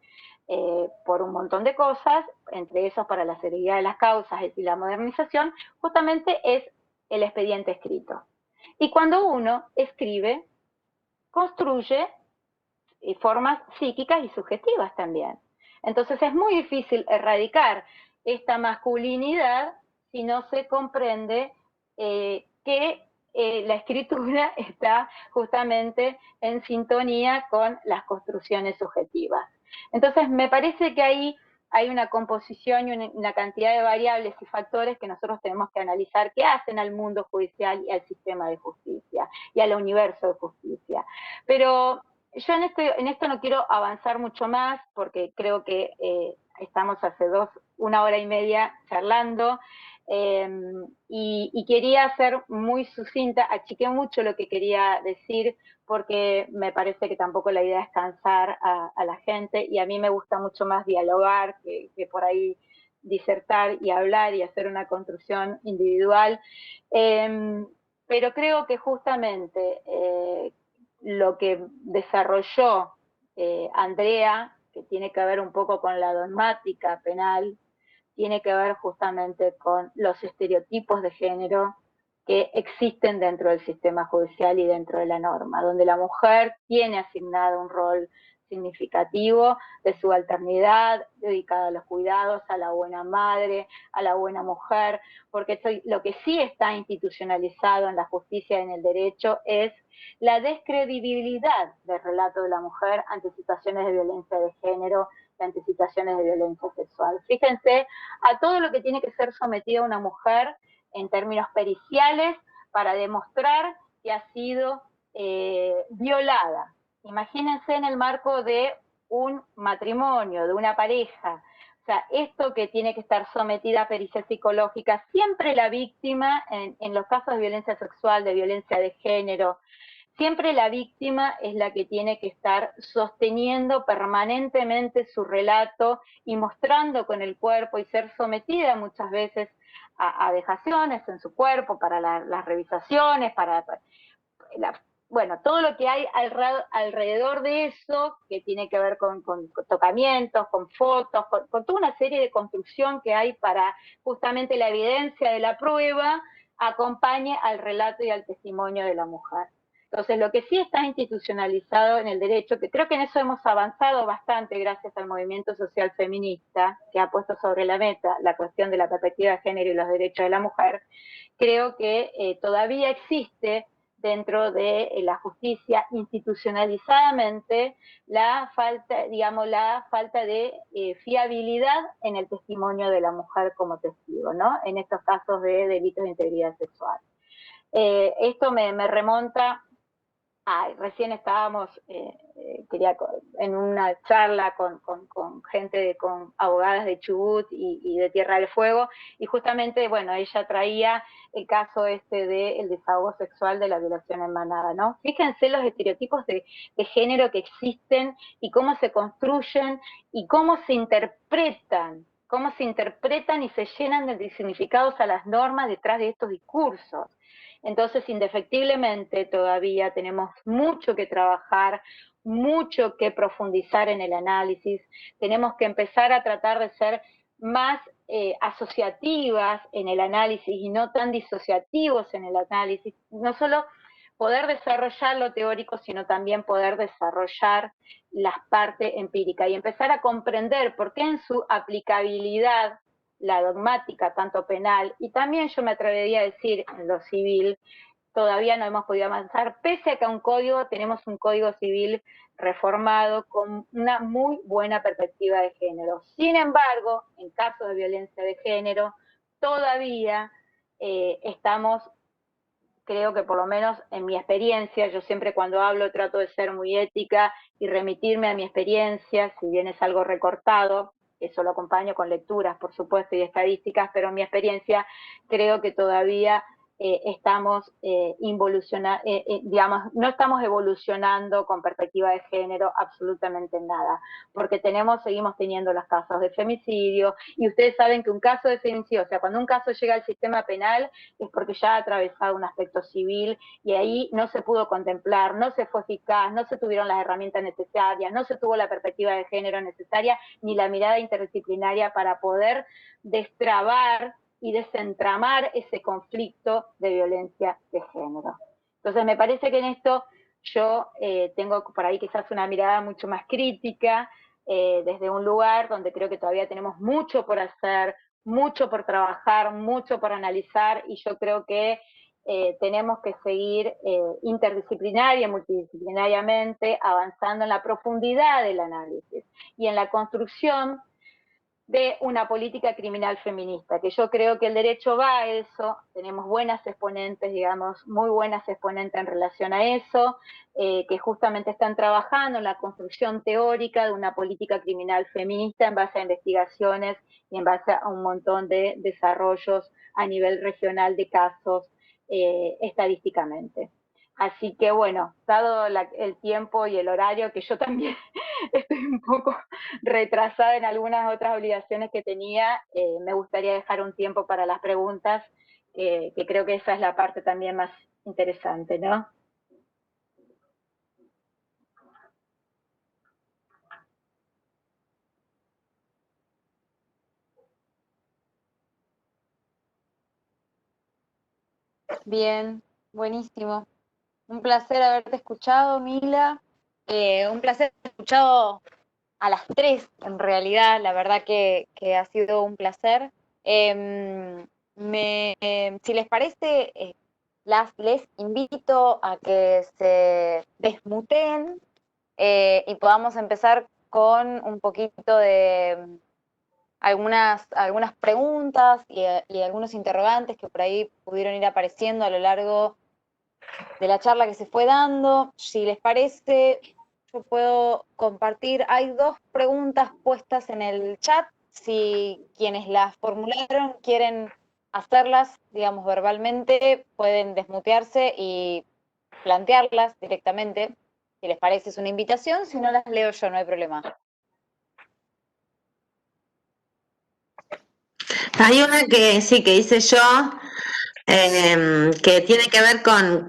E: por un montón de cosas, entre esos para la celeridad de las causas y la modernización, justamente es el expediente escrito. Y cuando uno escribe, construye formas psíquicas y subjetivas también. Entonces es muy difícil erradicar esta masculinidad si no se comprende que la escritura está justamente en sintonía con las construcciones subjetivas. Entonces me parece que ahí hay una composición y una cantidad de variables y factores que nosotros tenemos que analizar que hacen al mundo judicial y al sistema de justicia y al universo de justicia. Pero yo en esto no quiero avanzar mucho más porque creo que estamos hace 1 hora y media charlando y quería ser muy sucinta, achiqué mucho lo que quería decir porque me parece que tampoco la idea es cansar a la gente y a mí me gusta mucho más dialogar que por ahí disertar y hablar y hacer una construcción individual. Pero creo que justamente lo que desarrolló Andrea, que tiene que ver un poco con la dogmática penal, tiene que ver justamente con los estereotipos de género que existen dentro del sistema judicial y dentro de la norma, donde la mujer tiene asignado un rol significativo de subalternidad, dedicada a los cuidados, a la buena madre, a la buena mujer, porque lo que sí está institucionalizado en la justicia y en el derecho es la descredibilidad del relato de la mujer ante situaciones de violencia de género, ante situaciones de violencia sexual. Fíjense a todo lo que tiene que ser sometida una mujer en términos periciales para demostrar que ha sido violada. Imagínense en el marco de un matrimonio, de una pareja. O sea, esto que tiene que estar sometida a pericia psicológica, siempre la víctima, en los casos de violencia sexual, de violencia de género, siempre la víctima es la que tiene que estar sosteniendo permanentemente su relato y mostrando con el cuerpo y ser sometida muchas veces a vejaciones en su cuerpo para las revisaciones, bueno, todo lo que hay alrededor de eso, que tiene que ver con tocamientos, con fotos, con toda una serie de construcción que hay para justamente la evidencia de la prueba acompañe al relato y al testimonio de la mujer. Entonces, lo que sí está institucionalizado en el derecho, que creo que en eso hemos avanzado bastante gracias al movimiento social feminista, que ha puesto sobre la mesa la cuestión de la perspectiva de género y los derechos de la mujer, creo que todavía existe dentro de la justicia institucionalizadamente la falta de fiabilidad en el testimonio de la mujer como testigo, ¿no? En estos casos de delitos de integridad sexual. Esto me remonta recién estábamos en una charla con gente, con abogadas de Chubut y de Tierra del Fuego, y justamente, bueno, ella traía el caso del desahogo sexual de la violación en manada, ¿no? Fíjense los estereotipos de género que existen y cómo se construyen y cómo se interpretan y se llenan de significados a las normas detrás de estos discursos. Entonces, indefectiblemente, todavía tenemos mucho que trabajar, mucho que profundizar en el análisis. Tenemos que empezar a tratar de ser más asociativas en el análisis y no tan disociativos en el análisis. No solo poder desarrollar lo teórico, sino también poder desarrollar la parte empírica y empezar a comprender por qué en su aplicabilidad la dogmática, tanto penal, y también yo me atrevería a decir en lo civil, todavía no hemos podido avanzar, pese a que tenemos un código civil reformado con una muy buena perspectiva de género. Sin embargo, en casos de violencia de género, todavía estamos, creo que por lo menos en mi experiencia, yo siempre cuando hablo trato de ser muy ética y remitirme a mi experiencia, si bien es algo recortado, eso lo acompaño con lecturas, por supuesto, y estadísticas, pero en mi experiencia creo que todavía estamos digamos, no estamos evolucionando con perspectiva de género absolutamente nada, porque seguimos teniendo los casos de femicidio, y ustedes saben que un caso de femicidio, o sea, cuando un caso llega al sistema penal, es porque ya ha atravesado un aspecto civil, y ahí no se pudo contemplar, no se fue eficaz, no se tuvieron las herramientas necesarias, no se tuvo la perspectiva de género necesaria, ni la mirada interdisciplinaria para poder destrabar y desentramar ese conflicto de violencia de género. Entonces me parece que en esto yo tengo por ahí quizás una mirada mucho más crítica, desde un lugar donde creo que todavía tenemos mucho por hacer, mucho por trabajar, mucho por analizar, y yo creo que tenemos que seguir interdisciplinaria y multidisciplinariamente avanzando en la profundidad del análisis y en la construcción de una política criminal feminista, que yo creo que el derecho va a eso, tenemos buenas exponentes, digamos, muy buenas exponentes en relación a eso, que justamente están trabajando en la construcción teórica de una política criminal feminista en base a investigaciones y en base a un montón de desarrollos a nivel regional de casos estadísticamente. Así que bueno, dado el tiempo y el horario, que yo también estoy un poco retrasada en algunas otras obligaciones que tenía, me gustaría dejar un tiempo para las preguntas, que creo que esa es la parte también más interesante, ¿no?
C: Bien, buenísimo. Un placer haberte escuchado, Mila. Un placer haber escuchado a las tres, en realidad. La verdad que ha sido un placer. Si les parece, les invito a que se desmuteen y podamos empezar con un poquito de algunas preguntas y algunos interrogantes que por ahí pudieron ir apareciendo a lo largo de la charla que se fue dando. Si les parece, yo puedo compartir. Hay dos preguntas puestas en el chat. Si quienes las formularon quieren hacerlas, digamos, verbalmente, pueden desmutearse y plantearlas directamente. Si les parece, es una invitación. Si no, las leo yo, no hay problema.
A: Hay una que sí, que hice yo, que tiene que ver con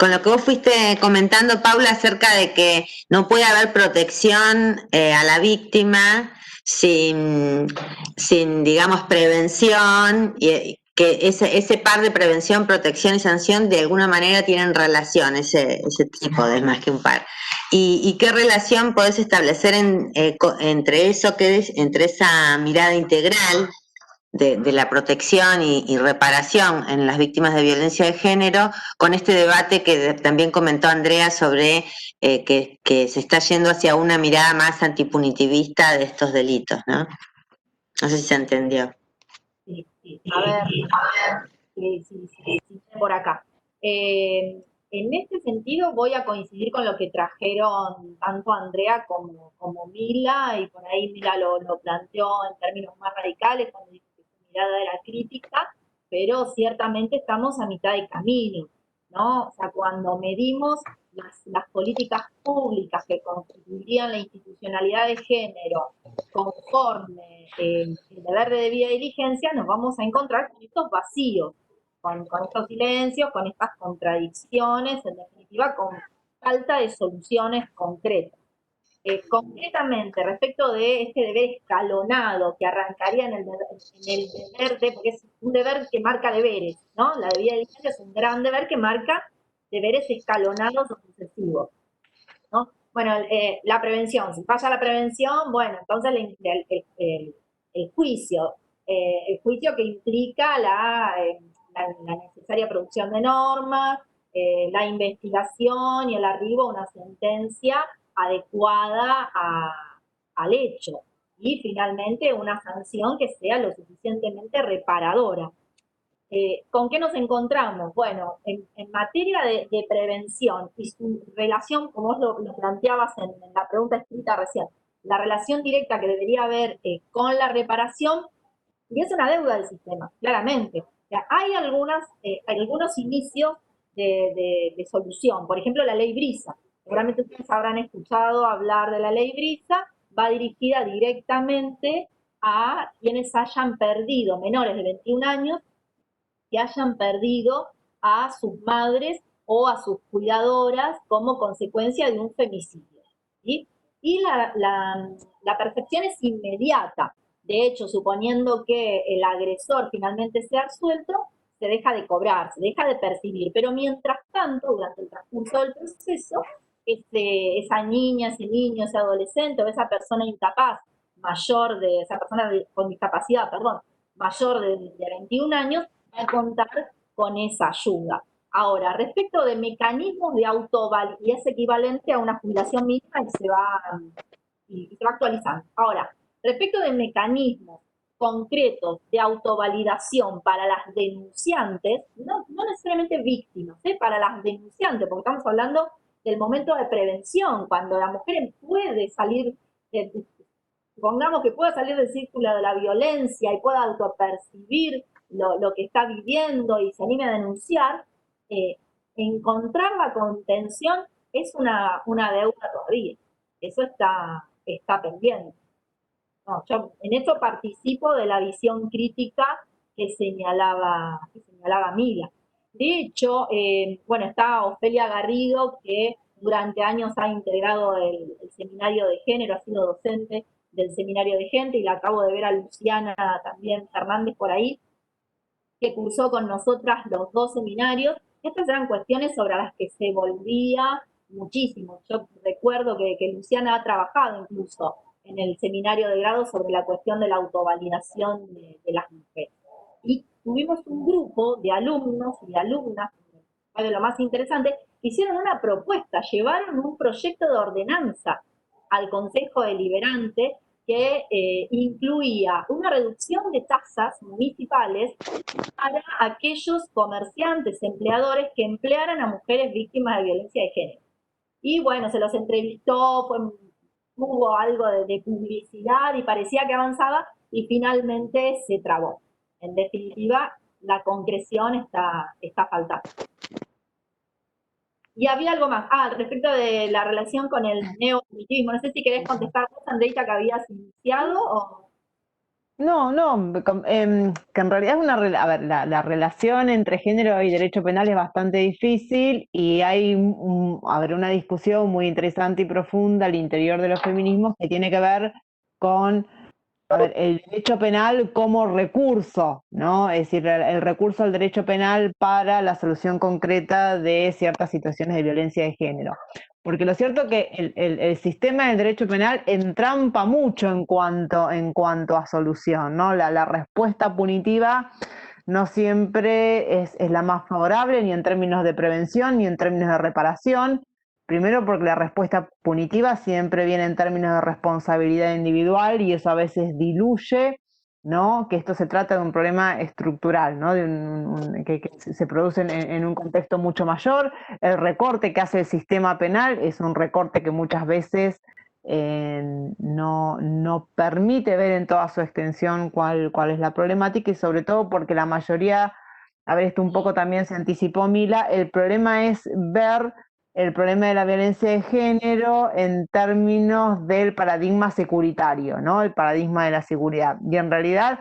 A: lo que vos fuiste comentando, Paula, acerca de que no puede haber protección a la víctima sin digamos, prevención, y que ese par de prevención, protección y sanción de alguna manera tienen relación, ese tipo de más que un par. ¿Y qué relación podés establecer entre eso, entre esa mirada integral de la protección y reparación en las víctimas de violencia de género, con este debate que también comentó Andrea sobre que se está yendo hacia una mirada más antipunitivista de estos delitos, ¿no? No sé si se entendió.
B: Sí. A ver, sí, por acá. en este sentido voy a coincidir con lo que trajeron tanto Andrea como Mila, y por ahí Mila lo planteó en términos más radicales cuando dijo que su mirada era crítica, pero ciertamente estamos a mitad de camino, ¿no? O sea, cuando medimos las políticas públicas que constituirían la institucionalidad de género conforme el deber de debida diligencia, nos vamos a encontrar con estos vacíos, con estos silencios, con estas contradicciones, en definitiva, con falta de soluciones concretas. Concretamente, respecto de este deber escalonado que arrancaría en el deber de, porque es un deber que marca deberes, ¿no? La debida diligencia es un gran deber que marca deberes escalonados o sucesivos, ¿no? Bueno, la prevención, si falla la prevención, bueno, entonces el juicio que implica la necesaria producción de normas, la investigación y el arribo a una sentencia adecuada al hecho, y finalmente una sanción que sea lo suficientemente reparadora. ¿Con qué nos encontramos? Bueno, en materia de prevención y su relación, como vos lo planteabas en la pregunta escrita recién, la relación directa que debería haber con la reparación, y es una deuda del sistema, claramente. O sea, hay algunos inicios de solución. Por ejemplo, la ley Brisa. Seguramente ustedes habrán escuchado hablar de la ley Brisa. Va dirigida directamente a quienes hayan perdido, menores de 21 años, que hayan perdido a sus madres o a sus cuidadoras como consecuencia de un femicidio, ¿sí? Y la percepción es inmediata. De hecho, suponiendo que el agresor finalmente sea absuelto, se deja de cobrar, se deja de percibir. Pero mientras tanto, durante el transcurso del proceso, esa niña, ese niño, ese adolescente o esa persona incapaz, esa persona con discapacidad, perdón, mayor de 21 años, va a contar con esa ayuda. Ahora, respecto de mecanismos de autovalidez, y es equivalente a una jubilación mínima y se va actualizando. Ahora, respecto de mecanismos concretos de autovalidación para las denunciantes, no necesariamente víctimas, para las denunciantes, porque estamos hablando del momento de prevención, cuando la mujer puede salir, supongamos que pueda salir del círculo de la violencia y pueda autopercibir lo que está viviendo y se anime a denunciar, encontrar la contención es una deuda todavía. Eso está pendiente. No, yo en esto participo de la visión crítica que señalaba Mila. De hecho, bueno, está Ofelia Garrido, que durante años ha integrado el seminario de género, ha sido docente del seminario de género, y la acabo de ver a Luciana también Fernández por ahí, que cursó con nosotras los dos seminarios. Estas eran cuestiones sobre las que se volvía muchísimo. Yo recuerdo que Luciana ha trabajado incluso en el seminario de grado sobre la cuestión de la autovalidación de las mujeres. Y tuvimos un grupo de alumnos y alumnas, de lo más interesante, hicieron una propuesta, llevaron un proyecto de ordenanza al Consejo Deliberante que incluía una reducción de tasas municipales para aquellos comerciantes, empleadores que emplearan a mujeres víctimas de violencia de género. Y bueno, se los entrevistó, hubo algo de publicidad y parecía que avanzaba, y finalmente se trabó. En definitiva, la concreción está faltando. Y había algo más. Respecto de la relación con el neofeminismo. No sé si querés contestar vos, Andreita, que habías iniciado o...
D: No, que en realidad es la relación entre género y derecho penal es bastante difícil, y hay una discusión muy interesante y profunda al interior de los feminismos que tiene que ver con el derecho penal como recurso, ¿no? Es decir, el recurso al derecho penal para la solución concreta de ciertas situaciones de violencia de género. Porque lo cierto es que el sistema del derecho penal entrampa mucho en cuanto a solución, ¿no? La respuesta punitiva no siempre es la más favorable, ni en términos de prevención, ni en términos de reparación. Primero porque la respuesta punitiva siempre viene en términos de responsabilidad individual, y eso a veces diluye ¿no? Que esto se trata de un problema estructural, ¿no? Que se produce en un contexto mucho mayor. El recorte que hace el sistema penal es un recorte que muchas veces no permite ver en toda su extensión cuál es la problemática, y sobre todo porque la mayoría, a ver, esto un poco también se anticipó Mila, el problema es ver el problema de la violencia de género en términos del paradigma securitario, ¿no? El paradigma de la seguridad. Y en realidad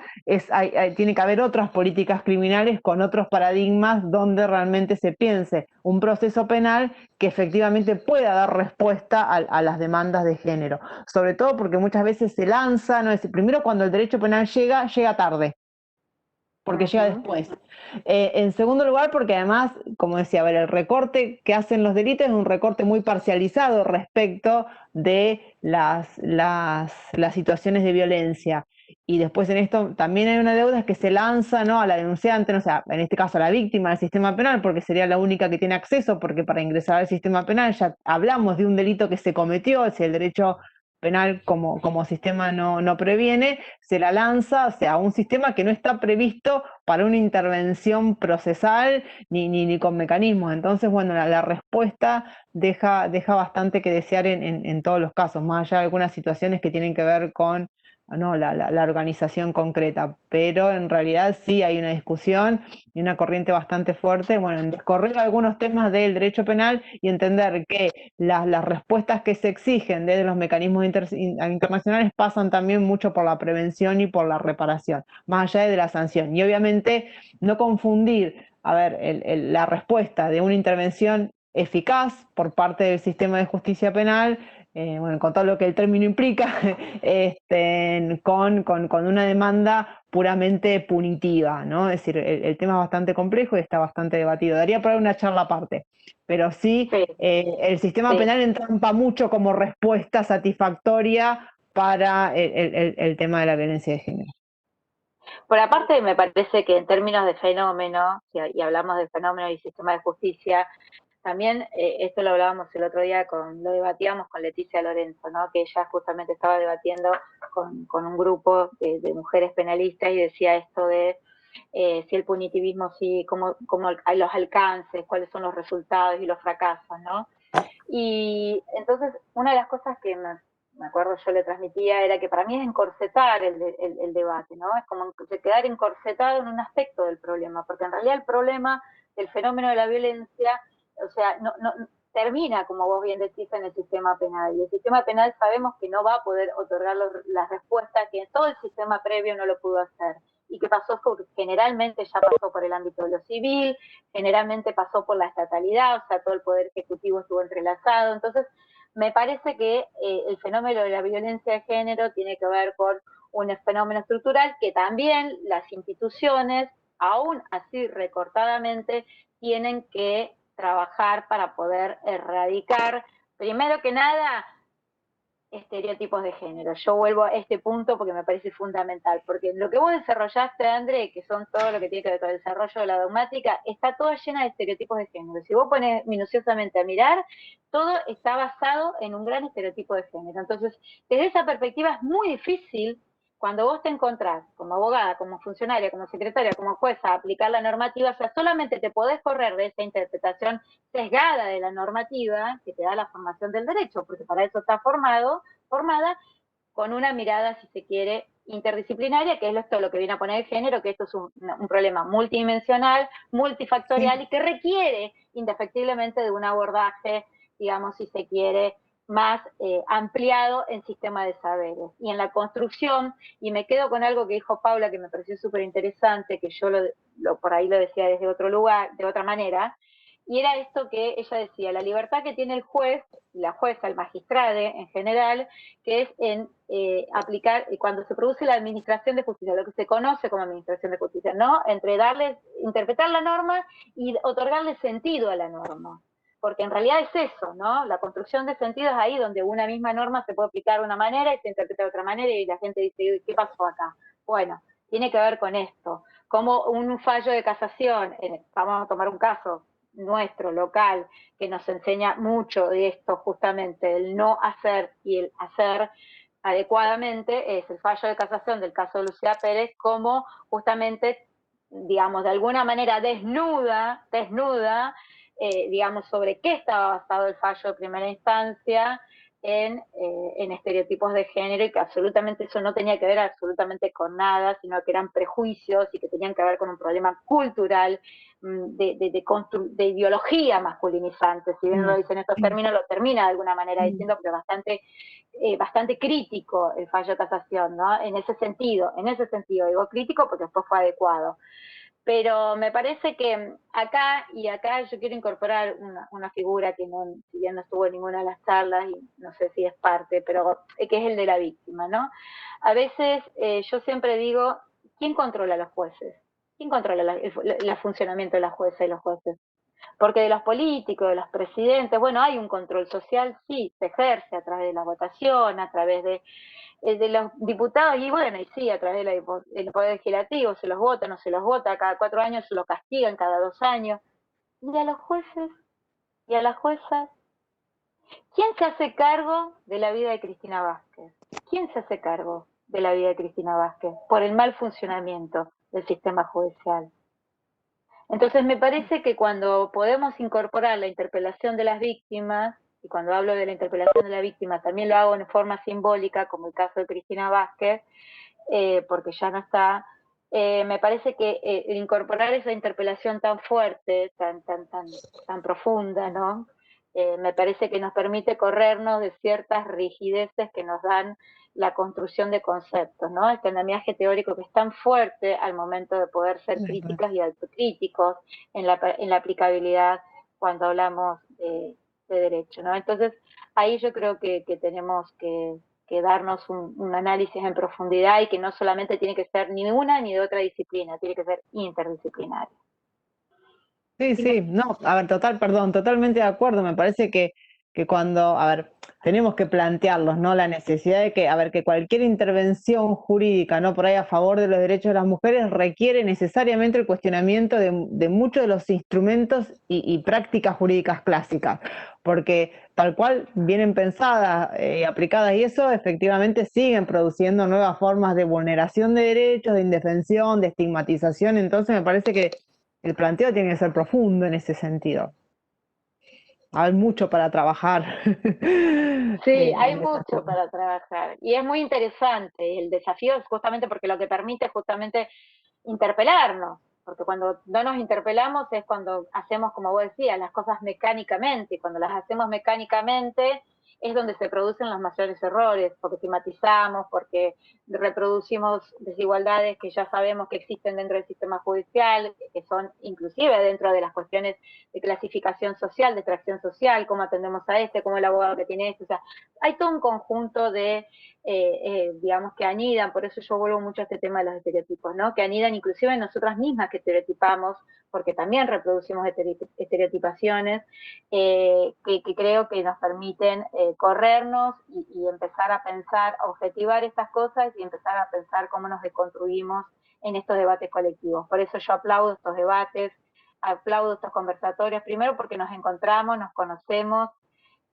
D: tiene que haber otras políticas criminales con otros paradigmas donde realmente se piense un proceso penal que efectivamente pueda dar respuesta a las demandas de género. Sobre todo porque muchas veces se lanza, ¿no? Primero, cuando el derecho penal llega tarde, porque llega después. En segundo lugar, porque además, como decía, a ver, el recorte que hacen los delitos es un recorte muy parcializado respecto de las situaciones de violencia. Y después en esto también hay una deuda que se lanza, ¿no?, a la denunciante, ¿no? O sea, en este caso a la víctima del sistema penal, porque sería la única que tiene acceso, porque para ingresar al sistema penal ya hablamos de un delito que se cometió, si el derecho penal como sistema no previene, se la lanza, o sea, un sistema que no está previsto para una intervención procesal ni con mecanismos. Entonces, bueno, la respuesta deja bastante que desear en todos los casos, más allá de algunas situaciones que tienen que ver con, ¿no?, la organización concreta, pero en realidad sí hay una discusión y una corriente bastante fuerte, bueno, en descorrer algunos temas del derecho penal y entender que las respuestas que se exigen desde los mecanismos internacionales pasan también mucho por la prevención y por la reparación, más allá de la sanción. Y obviamente no confundir, a ver, la respuesta de una intervención eficaz por parte del sistema de justicia penal, bueno, con todo lo que el término implica, con una demanda puramente punitiva, ¿no? Es decir, el tema es bastante complejo y está bastante debatido. Daría para una charla aparte, pero sí, el sistema penal entrampa mucho como respuesta satisfactoria para el tema de la violencia de género.
E: Por aparte, me parece que en términos de fenómeno, y hablamos de fenómeno y sistema de justicia, también esto lo hablábamos el otro día, lo debatíamos con Leticia Lorenzo, ¿no? Que ella justamente estaba debatiendo con un grupo de mujeres penalistas y decía esto de si el punitivismo, sí, cómo los alcances, cuáles son los resultados y los fracasos, ¿no? Y entonces, una de las cosas que me acuerdo yo le transmitía era que para mí es encorsetar el debate, ¿no? Es como quedar encorsetado en un aspecto del problema, porque en realidad el problema del fenómeno de la violencia, o sea, no termina, como vos bien decís, en el sistema penal. Y el sistema penal sabemos que no va a poder otorgar las respuestas que todo el sistema previo no lo pudo hacer. Y que pasó, generalmente ya pasó por el ámbito de lo civil, generalmente pasó por la estatalidad, o sea, todo el poder ejecutivo estuvo entrelazado. Entonces, me parece que el fenómeno de la violencia de género tiene que ver con un fenómeno estructural que también las instituciones, aún así recortadamente, tienen que trabajar para poder erradicar, primero que nada, estereotipos de género. Yo vuelvo a este punto porque me parece fundamental, porque lo que vos desarrollaste, André, que son todo lo que tiene que ver con el desarrollo de la dogmática, está toda llena de estereotipos de género. Si vos pones minuciosamente a mirar, todo está basado en un gran estereotipo de género. Entonces, desde esa perspectiva es muy difícil, cuando vos te encontrás como abogada, como funcionaria, como secretaria, como jueza, a aplicar la normativa, o sea, solamente te podés correr de esa interpretación sesgada de la normativa que te da la formación del derecho, porque para eso está formada, con una mirada, si se quiere, interdisciplinaria, que es esto lo que viene a poner el género, que esto es un problema multidimensional, multifactorial, y que requiere indefectiblemente de un abordaje, digamos, si se quiere, más ampliado en sistema de saberes. Y en la construcción, y me quedo con algo que dijo Paula, que me pareció súper interesante, que yo por ahí lo decía desde otro lugar, de otra manera, y era esto que ella decía, la libertad que tiene el juez, la jueza, el magistrado en general, que es en aplicar, cuando se produce la administración de justicia, lo que se conoce como administración de justicia, ¿no? Entre interpretar la norma y otorgarle sentido a la norma. Porque en realidad es eso, ¿no? La construcción de sentido es ahí donde una misma norma se puede aplicar de una manera y se interpreta de otra manera y la gente dice, ¿qué pasó acá? Bueno, tiene que ver con esto. Como un fallo de casación, vamos a tomar un caso nuestro, local, que nos enseña mucho de esto justamente, el no hacer y el hacer, adecuadamente es el fallo de casación del caso de Lucía Pérez, como justamente, digamos, de alguna manera desnuda, digamos, sobre qué estaba basado el fallo de primera instancia en estereotipos de género, y que absolutamente eso no tenía que ver absolutamente con nada, sino que eran prejuicios y que tenían que ver con un problema cultural de ideología masculinizante. Si bien lo dicen estos términos, lo termina de alguna manera diciendo, pero bastante crítico el fallo de casación, ¿no? En ese sentido, digo crítico porque después fue adecuado. Pero me parece que acá yo quiero incorporar una figura que no, si bien no estuvo en ninguna de las charlas, y no sé si es parte, pero que es el de la víctima, ¿no? A veces yo siempre digo, ¿quién controla a los jueces? ¿Quién controla el funcionamiento de las jueces y los jueces? Porque de los políticos, de los presidentes, bueno, hay un control social, sí, se ejerce a través de la votación, a través de los diputados, y bueno, y sí, a través del Poder Legislativo, se los vota, no se los vota, cada 4 años se los castigan, cada 2 años. Y a los jueces y a las juezas, ¿quién se hace cargo de la vida de Cristina Vázquez? ¿Quién se hace cargo de la vida de Cristina Vázquez por el mal funcionamiento del sistema judicial? Entonces me parece que cuando podemos incorporar la interpelación de las víctimas, y cuando hablo de la interpelación de la víctima también lo hago en forma simbólica, como el caso de Cristina Vázquez, porque ya no está, me parece que incorporar esa interpelación tan fuerte, tan profunda, ¿no? Me parece que nos permite corrernos de ciertas rigideces que nos dan la construcción de conceptos, ¿no? Este andamiaje teórico que es tan fuerte al momento de poder ser críticas y autocríticos en la aplicabilidad cuando hablamos de derecho, ¿no? Entonces, ahí yo creo que tenemos que darnos un análisis en profundidad, y que no solamente tiene que ser ni de una ni de otra disciplina, tiene que ser interdisciplinario.
D: Sí, no, a ver, totalmente de acuerdo. Me parece que cuando, a ver, tenemos que plantearlos, ¿no? La necesidad de que, a ver, que cualquier intervención jurídica, ¿no? Por ahí a favor de los derechos de las mujeres requiere necesariamente el cuestionamiento de muchos de los instrumentos y prácticas jurídicas clásicas, porque tal cual vienen pensadas, aplicadas, y eso efectivamente siguen produciendo nuevas formas de vulneración de derechos, de indefensión, de estigmatización. Entonces me parece que el planteo tiene que ser profundo en ese sentido. Hay mucho para trabajar.
E: Sí, hay mucho para trabajar, y es muy interesante. El desafío es justamente porque lo que permite es justamente interpelarnos, porque cuando no nos interpelamos es cuando hacemos, como vos decías, las cosas mecánicamente, y cuando las hacemos mecánicamente es donde se producen los mayores errores, porque estigmatizamos, porque reproducimos desigualdades que ya sabemos que existen dentro del sistema judicial, que son inclusive dentro de las cuestiones de clasificación social, de extracción social, cómo atendemos a cómo el abogado que tiene o sea, hay todo un conjunto de digamos, que anidan, por eso yo vuelvo mucho a este tema de los estereotipos, ¿no? Que anidan inclusive en nosotras mismas que estereotipamos, porque también reproducimos estereotipaciones que creo que nos permiten corrernos y empezar a pensar, a objetivar estas cosas y empezar a pensar cómo nos deconstruimos en estos debates colectivos. Por eso yo aplaudo estos debates, aplaudo estos conversatorios, primero porque nos encontramos, nos conocemos,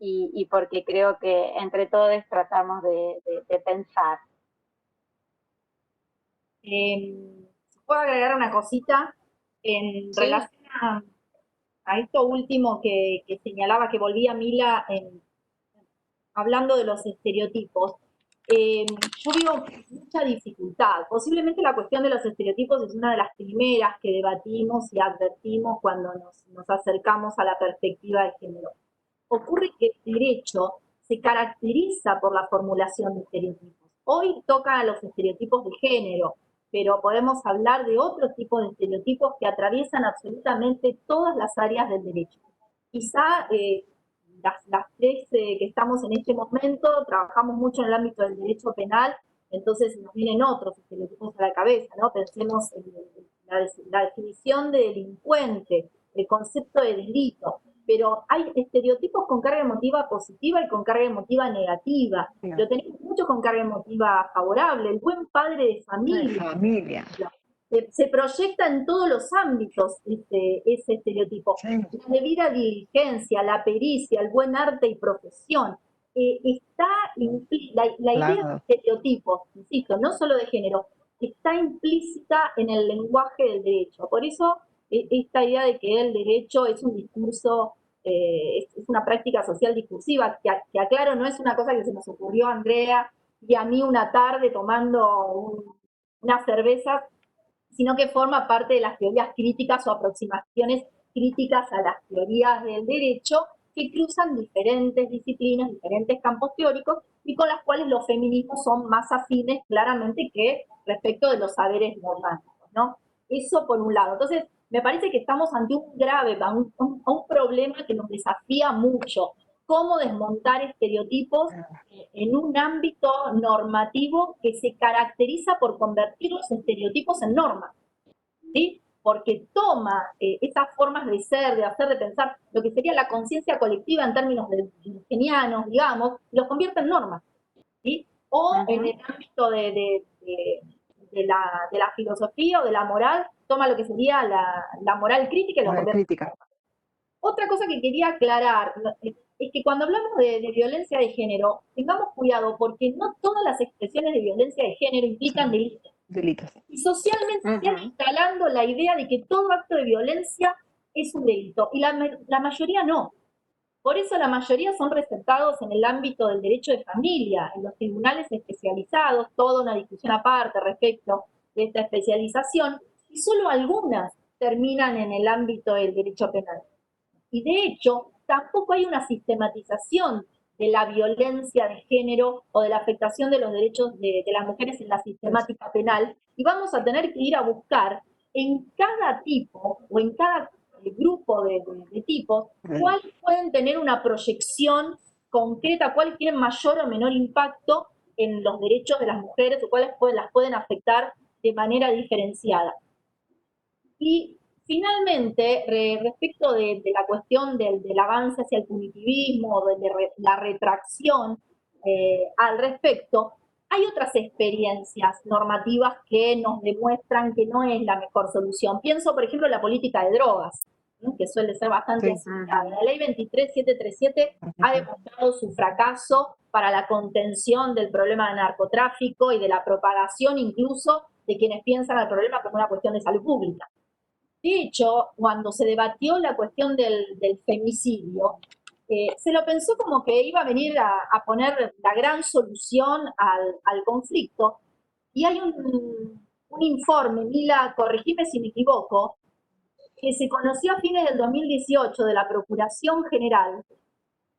E: y porque creo que entre todos tratamos de pensar.
B: ¿Puedo agregar una cosita en relación a esto último que señalaba, que volvía Mila hablando de los estereotipos? Yo veo mucha dificultad. Posiblemente la cuestión de los estereotipos es una de las primeras que debatimos y advertimos cuando nos acercamos a la perspectiva de género. Ocurre que el derecho se caracteriza por la formulación de estereotipos. Hoy tocan a los estereotipos de género, pero podemos hablar de otros tipos de estereotipos que atraviesan absolutamente todas las áreas del derecho. Quizá las tres que estamos en este momento trabajamos mucho en el ámbito del derecho penal, entonces nos vienen otros estereotipos a la cabeza, ¿no? Pensemos en la definición de delincuente, el concepto de delito, pero hay estereotipos con carga emotiva positiva y con carga emotiva negativa. Lo tenemos mucho con carga emotiva favorable, el buen padre de familia. Se proyecta en todos los ámbitos ese estereotipo. La debida diligencia, la pericia, el buen arte y profesión. está, la idea
D: Claro.
B: de estereotipos, insisto, no solo de género, está implícita en el lenguaje del derecho. Por eso esta idea de que el derecho es un discurso, es una práctica social discursiva, que aclaro, no es una cosa que se nos ocurrió a Andrea y a mí una tarde tomando unas cervezas, sino que forma parte de las teorías críticas o aproximaciones críticas a las teorías del derecho que cruzan diferentes disciplinas, diferentes campos teóricos y con las cuales los feminismos son más afines claramente que respecto de los saberes normáticos, ¿no? Eso por un lado. Entonces, me parece que estamos ante un grave, un problema que nos desafía mucho. Cómo desmontar estereotipos en un ámbito normativo que se caracteriza por convertir los estereotipos en normas, ¿sí? Porque toma esas formas de ser, de hacer, de pensar, lo que sería la conciencia colectiva en términos genianos, digamos, y los convierte en normas, ¿sí? O en el ámbito de la filosofía o de la moral, toma lo que sería la moral crítica y lo convierte.
D: Crítica.
B: Otra cosa que quería aclarar es que cuando hablamos de violencia de género, tengamos cuidado porque no todas las expresiones de violencia de género implican delitos.
D: Delitos.
B: Y socialmente se está instalando la idea de que todo acto de violencia es un delito, y la mayoría no. Por eso la mayoría son receptados en el ámbito del derecho de familia, en los tribunales especializados, toda una discusión aparte respecto de esta especialización, y solo algunas terminan en el ámbito del derecho penal. Y de hecho, tampoco hay una sistematización de la violencia de género o de la afectación de los derechos de las mujeres en la sistemática penal, y vamos a tener que ir a buscar en cada tipo o en cada grupo de tipos cuáles pueden tener una proyección concreta, cuáles tienen mayor o menor impacto en los derechos de las mujeres o cuáles las pueden afectar de manera diferenciada. Y finalmente, respecto de la cuestión del avance hacia el punitivismo, de la retracción al respecto, hay otras experiencias normativas que nos demuestran que no es la mejor solución. Pienso, por ejemplo, en la política de drogas, ¿no? Que suele ser bastante aceptada. La ley 23737 ha demostrado su fracaso para la contención del problema de narcotráfico y de la propagación incluso de quienes piensan al problema como una cuestión de salud pública. De hecho, cuando se debatió la cuestión del femicidio, se lo pensó como que iba a venir a poner la gran solución al conflicto. Y hay un informe, Mila, corregime si me equivoco, que se conoció a fines del 2018 de la Procuración General,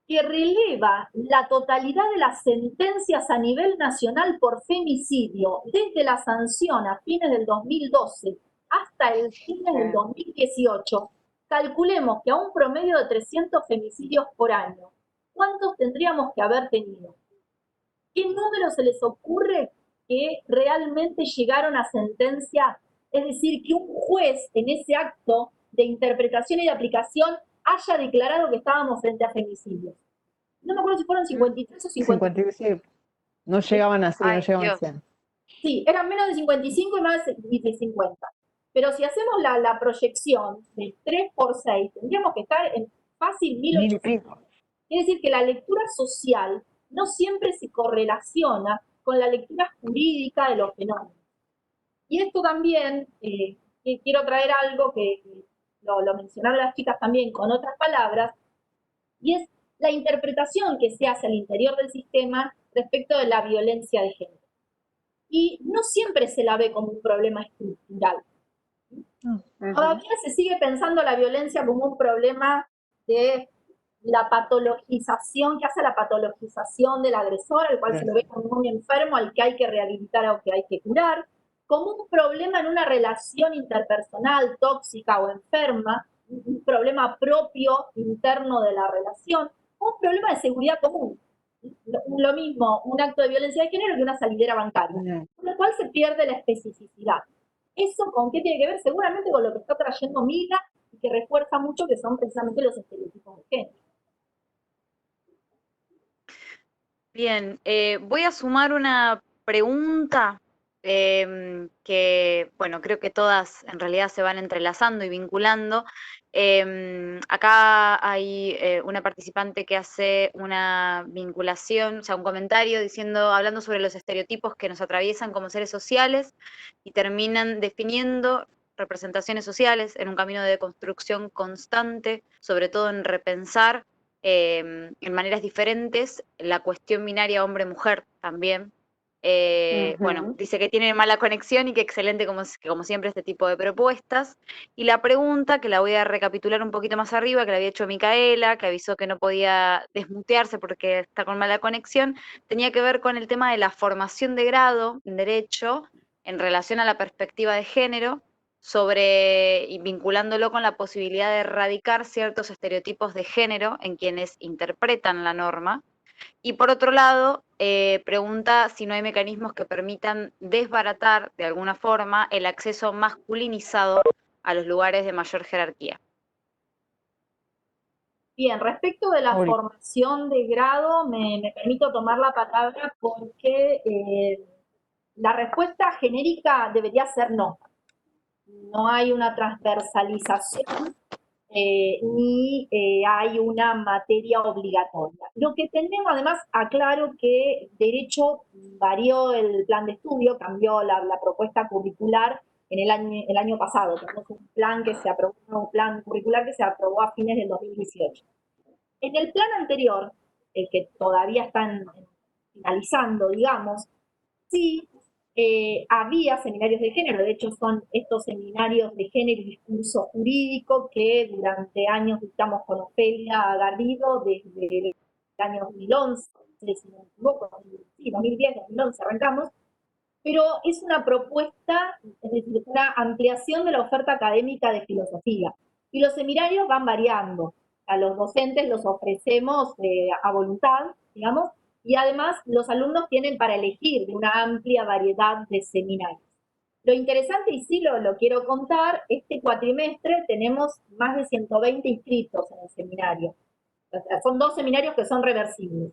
B: que releva la totalidad de las sentencias a nivel nacional por femicidio desde la sanción a fines del 2012 hasta el fines del 2018. Calculemos que a un promedio de 300 femicidios por año, ¿cuántos tendríamos que haber tenido? ¿Qué número se les ocurre que realmente llegaron a sentencia? Es decir, que un juez en ese acto de interpretación y de aplicación haya declarado que estábamos frente a femicidios. No me acuerdo si fueron 53 o 50.
D: Sí. No llegaban a 100, no llegaban a 100.
B: Sí, eran menos de 55 y más de 50. Pero si hacemos la proyección de 3 por 6, tendríamos que estar en fácil 1800. Es decir, que la lectura social no siempre se correlaciona con la lectura jurídica de los fenómenos. Y esto también, quiero traer algo que lo mencionaron las chicas también con otras palabras, y es la interpretación que se hace al interior del sistema respecto de la violencia de género. Y no siempre se la ve como un problema estructural. Todavía se sigue pensando la violencia como un problema de la patologización, que hace la patologización del agresor, al cual se lo ve como un enfermo al que hay que rehabilitar o que hay que curar, como un problema en una relación interpersonal tóxica o enferma, un problema propio interno de la relación, un problema de seguridad común. Lo mismo un acto de violencia de género que una salidera bancaria, con lo cual se pierde la especificidad. ¿Eso con qué tiene que ver? Seguramente con lo que está trayendo Mila y que refuerza mucho, que son precisamente los estereotipos de género.
C: Bien, voy a sumar una pregunta que, bueno, creo que todas en realidad se van entrelazando y vinculando. Acá hay una participante que hace una vinculación, o sea, un comentario hablando sobre los estereotipos que nos atraviesan como seres sociales y terminan definiendo representaciones sociales en un camino de construcción constante, sobre todo en repensar en maneras diferentes la cuestión binaria hombre-mujer también. Bueno, dice que tiene mala conexión y que excelente como siempre este tipo de propuestas. Y la pregunta, que la voy a recapitular un poquito más arriba, que la había hecho Micaela, que avisó que no podía desmutearse porque está con mala conexión, tenía que ver con el tema de la formación de grado en Derecho en relación a la perspectiva de género, y vinculándolo con la posibilidad de erradicar ciertos estereotipos de género en quienes interpretan la norma. Y por otro lado, pregunta si no hay mecanismos que permitan desbaratar de alguna forma el acceso masculinizado a los lugares de mayor jerarquía.
B: Bien, respecto de la formación de grado, me permito tomar la palabra porque la respuesta genérica debería ser no. No hay una transversalización ni hay una materia obligatoria. Lo que tenemos, además, aclaro que Derecho varió el plan de estudio, cambió la propuesta curricular en el año pasado. Tenemos un plan curricular que se aprobó a fines del 2018. En el plan anterior, el que todavía están finalizando, digamos, sí había seminarios de género. De hecho, son estos seminarios de género y discurso jurídico que durante años dictamos con Ofelia Garrido desde el año 2011, si no me equivoco, sí, 2010, 2011 arrancamos, pero es una propuesta, es decir, una ampliación de la oferta académica de filosofía. Y los seminarios van variando. A los docentes los ofrecemos a voluntad, digamos, y además los alumnos tienen para elegir de una amplia variedad de seminarios. Lo interesante, y sí lo quiero contar, este cuatrimestre tenemos más de 120 inscritos en el seminario. O sea, son 2 seminarios que son reversibles.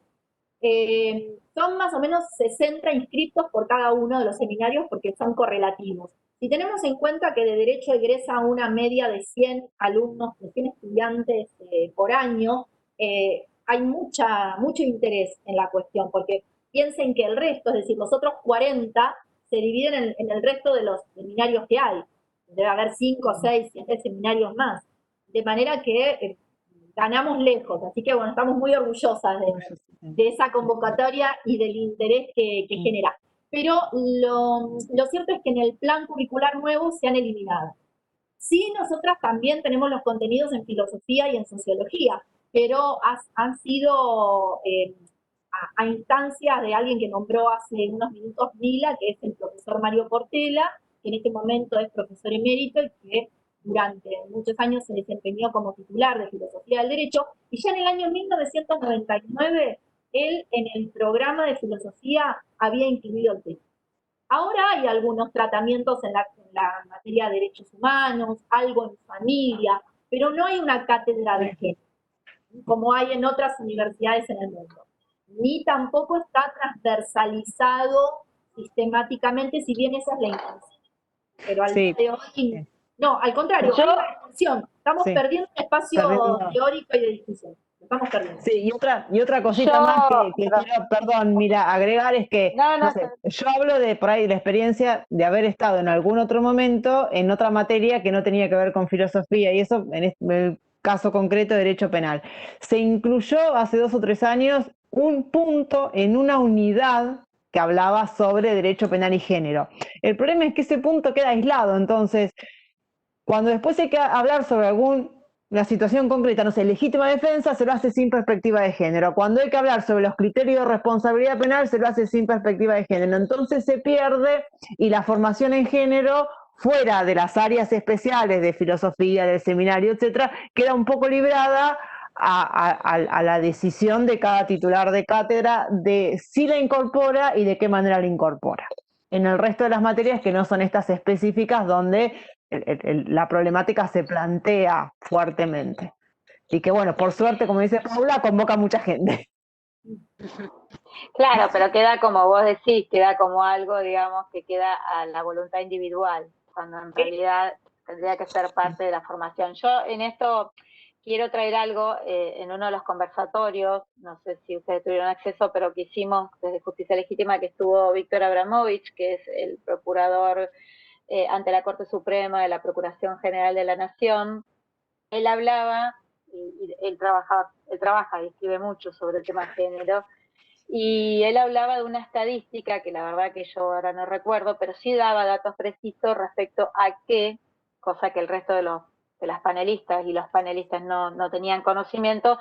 B: Son más o menos 60 inscritos por cada uno de los seminarios porque son correlativos. Si tenemos en cuenta que de Derecho egresa una media de 100 alumnos, de 100 estudiantes por año, hay mucho interés en la cuestión, porque piensen que el resto, es decir, los otros 40, se dividen en el resto de los seminarios que hay. Debe haber 5, 6, 7 seminarios más. De manera que ganamos lejos, así que bueno, estamos muy orgullosas de esa convocatoria y del interés que genera. Pero lo cierto es que en el plan curricular nuevo se han eliminado. Sí, nosotras también tenemos los contenidos en filosofía y en sociología, pero han sido a instancias de alguien que nombró hace unos minutos Mila, que es el profesor Mario Portela, que en este momento es profesor emérito y que durante muchos años se desempeñó como titular de Filosofía del Derecho, y ya en el año 1999 él en el programa de filosofía había incluido el tema. Ahora hay algunos tratamientos en la materia de derechos humanos, algo en familia, pero no hay una cátedra de género, como hay en otras universidades en el mundo. Ni tampoco está transversalizado sistemáticamente, si bien esa es la intención. Pero al día de hoy, no, al contrario, hay una discusión. Estamos perdiendo un espacio teórico y de discusión. Estamos perdiendo.
D: Sí, y otra cosita más que quiero, perdón, mira, agregar es que no sé, yo hablo de por ahí de la experiencia de haber estado en algún otro momento en otra materia que no tenía que ver con filosofía, y eso en el caso concreto de derecho penal. Se incluyó hace 2 o 3 años un punto en una unidad que hablaba sobre derecho penal y género. El problema es que ese punto queda aislado, entonces cuando después hay que hablar sobre la situación concreta, no sé, legítima defensa, se lo hace sin perspectiva de género. Cuando hay que hablar sobre los criterios de responsabilidad penal, se lo hace sin perspectiva de género. Entonces se pierde, y la formación en género, fuera de las áreas especiales de filosofía, del seminario, etcétera, queda un poco librada a la decisión de cada titular de cátedra de si la incorpora y de qué manera la incorpora. En el resto de las materias que no son estas específicas, donde la problemática se plantea fuertemente. Y que bueno, por suerte, como dice Paula, convoca mucha gente.
E: Claro, pero queda como vos decís, queda como algo, digamos, que queda a la voluntad individual, cuando en realidad tendría que ser parte de la formación. Yo en esto quiero traer algo en uno de los conversatorios, no sé si ustedes tuvieron acceso, pero que hicimos desde Justicia Legítima, que estuvo Víctor Abramovich, que es el procurador ante la Corte Suprema de la Procuración General de la Nación. Él hablaba, y él trabaja y escribe mucho sobre el tema de género, y él hablaba de una estadística que la verdad que yo ahora no recuerdo, pero sí daba datos precisos respecto a qué, cosa que el resto de las panelistas y los panelistas no tenían conocimiento,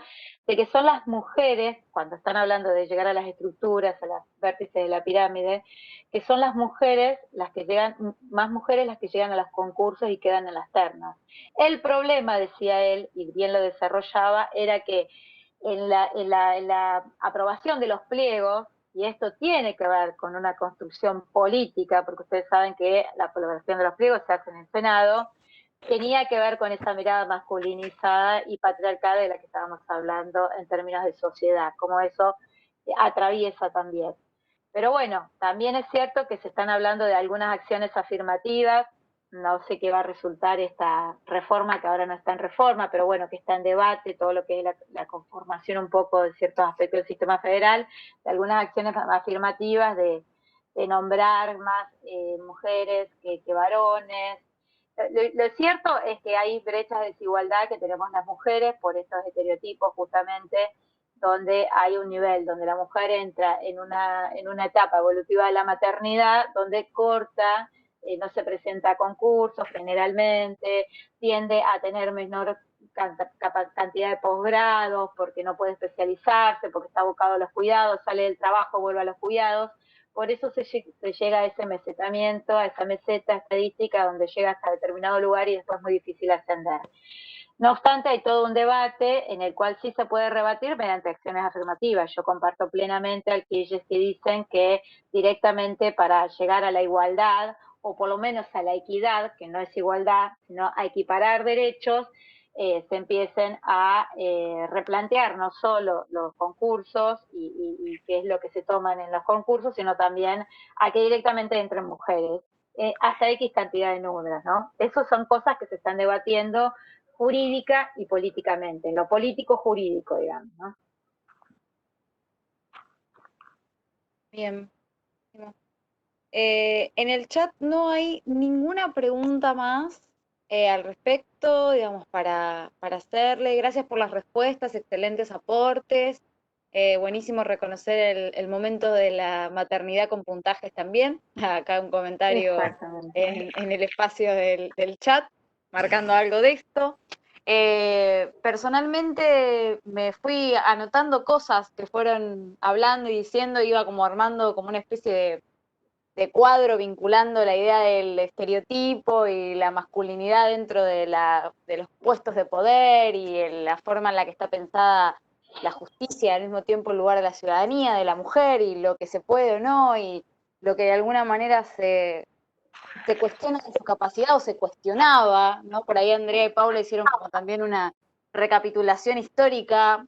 E: de que son las mujeres, cuando están hablando de llegar a las estructuras, a los vértices de la pirámide, que son las mujeres las que llegan, más mujeres las que llegan a los concursos y quedan en las ternas. El problema, decía él, y bien lo desarrollaba, era que en la aprobación de los pliegos, y esto tiene que ver con una construcción política, porque ustedes saben que la aprobación de los pliegos se hace en el Senado, tenía que ver con esa mirada masculinizada y patriarcal de la que estábamos hablando en términos de sociedad, como eso atraviesa también. Pero bueno, también es cierto que se están hablando de algunas acciones afirmativas, no sé qué va a resultar esta reforma, que ahora no está en reforma, pero bueno, que está en debate, todo lo que es la conformación un poco de ciertos aspectos del sistema federal, de algunas acciones afirmativas de nombrar más mujeres que varones. Lo cierto es que hay brechas de desigualdad que tenemos las mujeres por estos estereotipos justamente, donde hay un nivel donde la mujer entra en una etapa evolutiva de la maternidad, donde corta, no se presenta a concursos generalmente, tiende a tener menor cantidad de posgrados porque no puede especializarse, porque está abocado a los cuidados, sale del trabajo, vuelve a los cuidados. Por eso se llega a ese mesetamiento, a esa meseta estadística donde llega hasta determinado lugar y después es muy difícil ascender. No obstante, hay todo un debate en el cual sí se puede rebatir mediante acciones afirmativas. Yo comparto plenamente a aquellos que dicen que directamente para llegar a la igualdad, o por lo menos a la equidad, que no es igualdad, sino a equiparar derechos, se empiecen a replantear no solo los concursos y qué es lo que se toman en los concursos, sino también a que directamente entren mujeres, hasta X cantidad de números, ¿no? Esas son cosas que se están debatiendo jurídica y políticamente, lo político-jurídico, digamos, ¿no?
C: Bien. En el chat no hay ninguna pregunta más al respecto, digamos, para hacerle. Gracias por las respuestas, excelentes aportes. Buenísimo reconocer el momento de la maternidad con puntajes también. Acá un comentario en el espacio del chat, marcando algo de esto. Personalmente me fui anotando cosas que fueron hablando y diciendo, iba como armando como una especie de cuadro vinculando la idea del estereotipo y la masculinidad dentro de los puestos de poder y la forma en la que está pensada la justicia, al mismo tiempo el lugar de la ciudadanía, de la mujer y lo que se puede o no, y lo que de alguna manera se cuestiona su capacidad o se cuestionaba, ¿no? Por ahí Andrea y Paula hicieron como también una recapitulación histórica,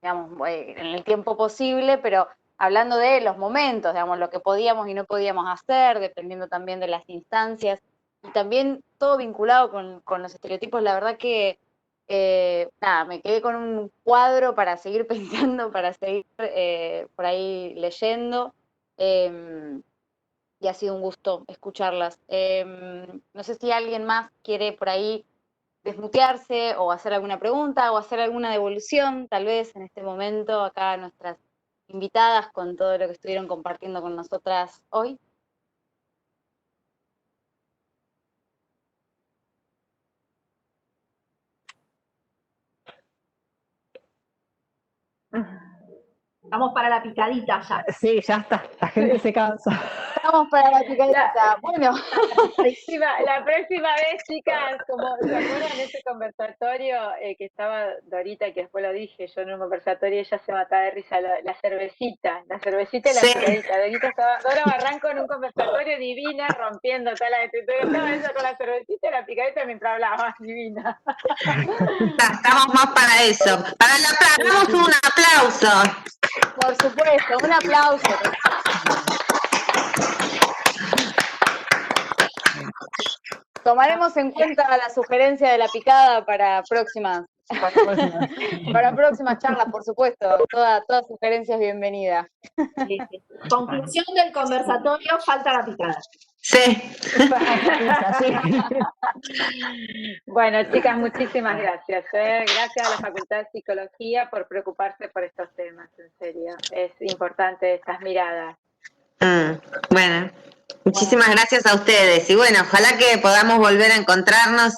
C: digamos, en el tiempo posible, pero hablando de los momentos, digamos, lo que podíamos y no podíamos hacer, dependiendo también de las instancias, y también todo vinculado con los estereotipos. La verdad que, nada, me quedé con un cuadro para seguir pensando, para seguir por ahí leyendo, y ha sido un gusto escucharlas. No sé si alguien más quiere por ahí desmutearse o hacer alguna pregunta o hacer alguna devolución, tal vez en este momento, acá a nuestras invitadas con todo lo que estuvieron compartiendo con nosotras hoy.
B: Vamos para la picadita ya.
D: Sí, ya está, la gente se cansa.
C: Vamos para la picadita. Bueno.
E: La próxima vez, chicas, como se acuerdan de ese conversatorio que estaba Dorita, que después lo dije yo en un conversatorio, ella se mataba de risa, la cervecita y la picadita. Dora Barranco en un conversatorio divina, rompiendo toda la estructura, estaba ella con la cervecita y la picadita mientras hablaba, divina.
A: Estamos más para eso. Para el aplauso, un aplauso.
C: Por supuesto, un aplauso. Tomaremos en cuenta la sugerencia de la picada para próximas charlas, por supuesto. Toda sugerencia es bienvenida.
B: Sí. Conclusión del conversatorio, falta la picada.
A: Sí.
E: Bueno, chicas, muchísimas gracias. Gracias a la Facultad de Psicología por preocuparse por estos temas, en serio. Es importante estas miradas.
A: Bueno, muchísimas gracias a ustedes. Y bueno, ojalá que podamos volver a encontrarnos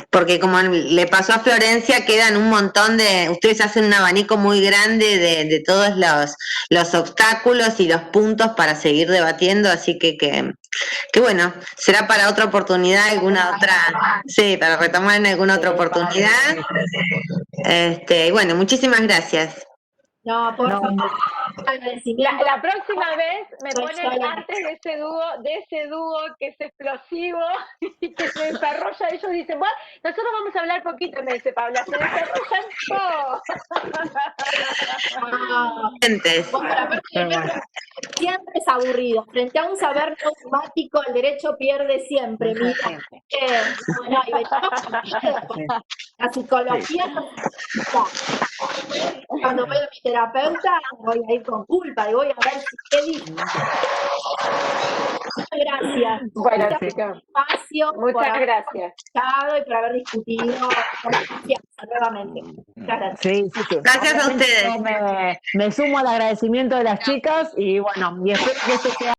A: porque como le pasó a Florencia, quedan un montón ustedes hacen un abanico muy grande de todos los obstáculos y los puntos para seguir debatiendo, así que bueno, será para otra oportunidad, para retomar en alguna otra oportunidad. Y bueno, muchísimas gracias.
B: No, por favor.
E: La próxima vez me ponen antes de ese dúo que es explosivo y que se desarrolla. Ellos dicen, bueno, nosotros vamos a hablar poquito, me dice Paula, se desarrollan todo.
B: Siempre es aburrido. Frente a un saber dogmático, el derecho pierde siempre. Mira, bueno, la psicología cuando voy a mi terapeuta voy a ir con culpa y voy a ver qué dice. Muchas gracias.
E: Bueno, chicos, muchas gracias.
B: Y por haber discutido con confianza nuevamente. Muchas gracias.
D: Sí.
A: Gracias a ustedes.
D: Me sumo al agradecimiento de las chicas y bueno, y espero que esto sea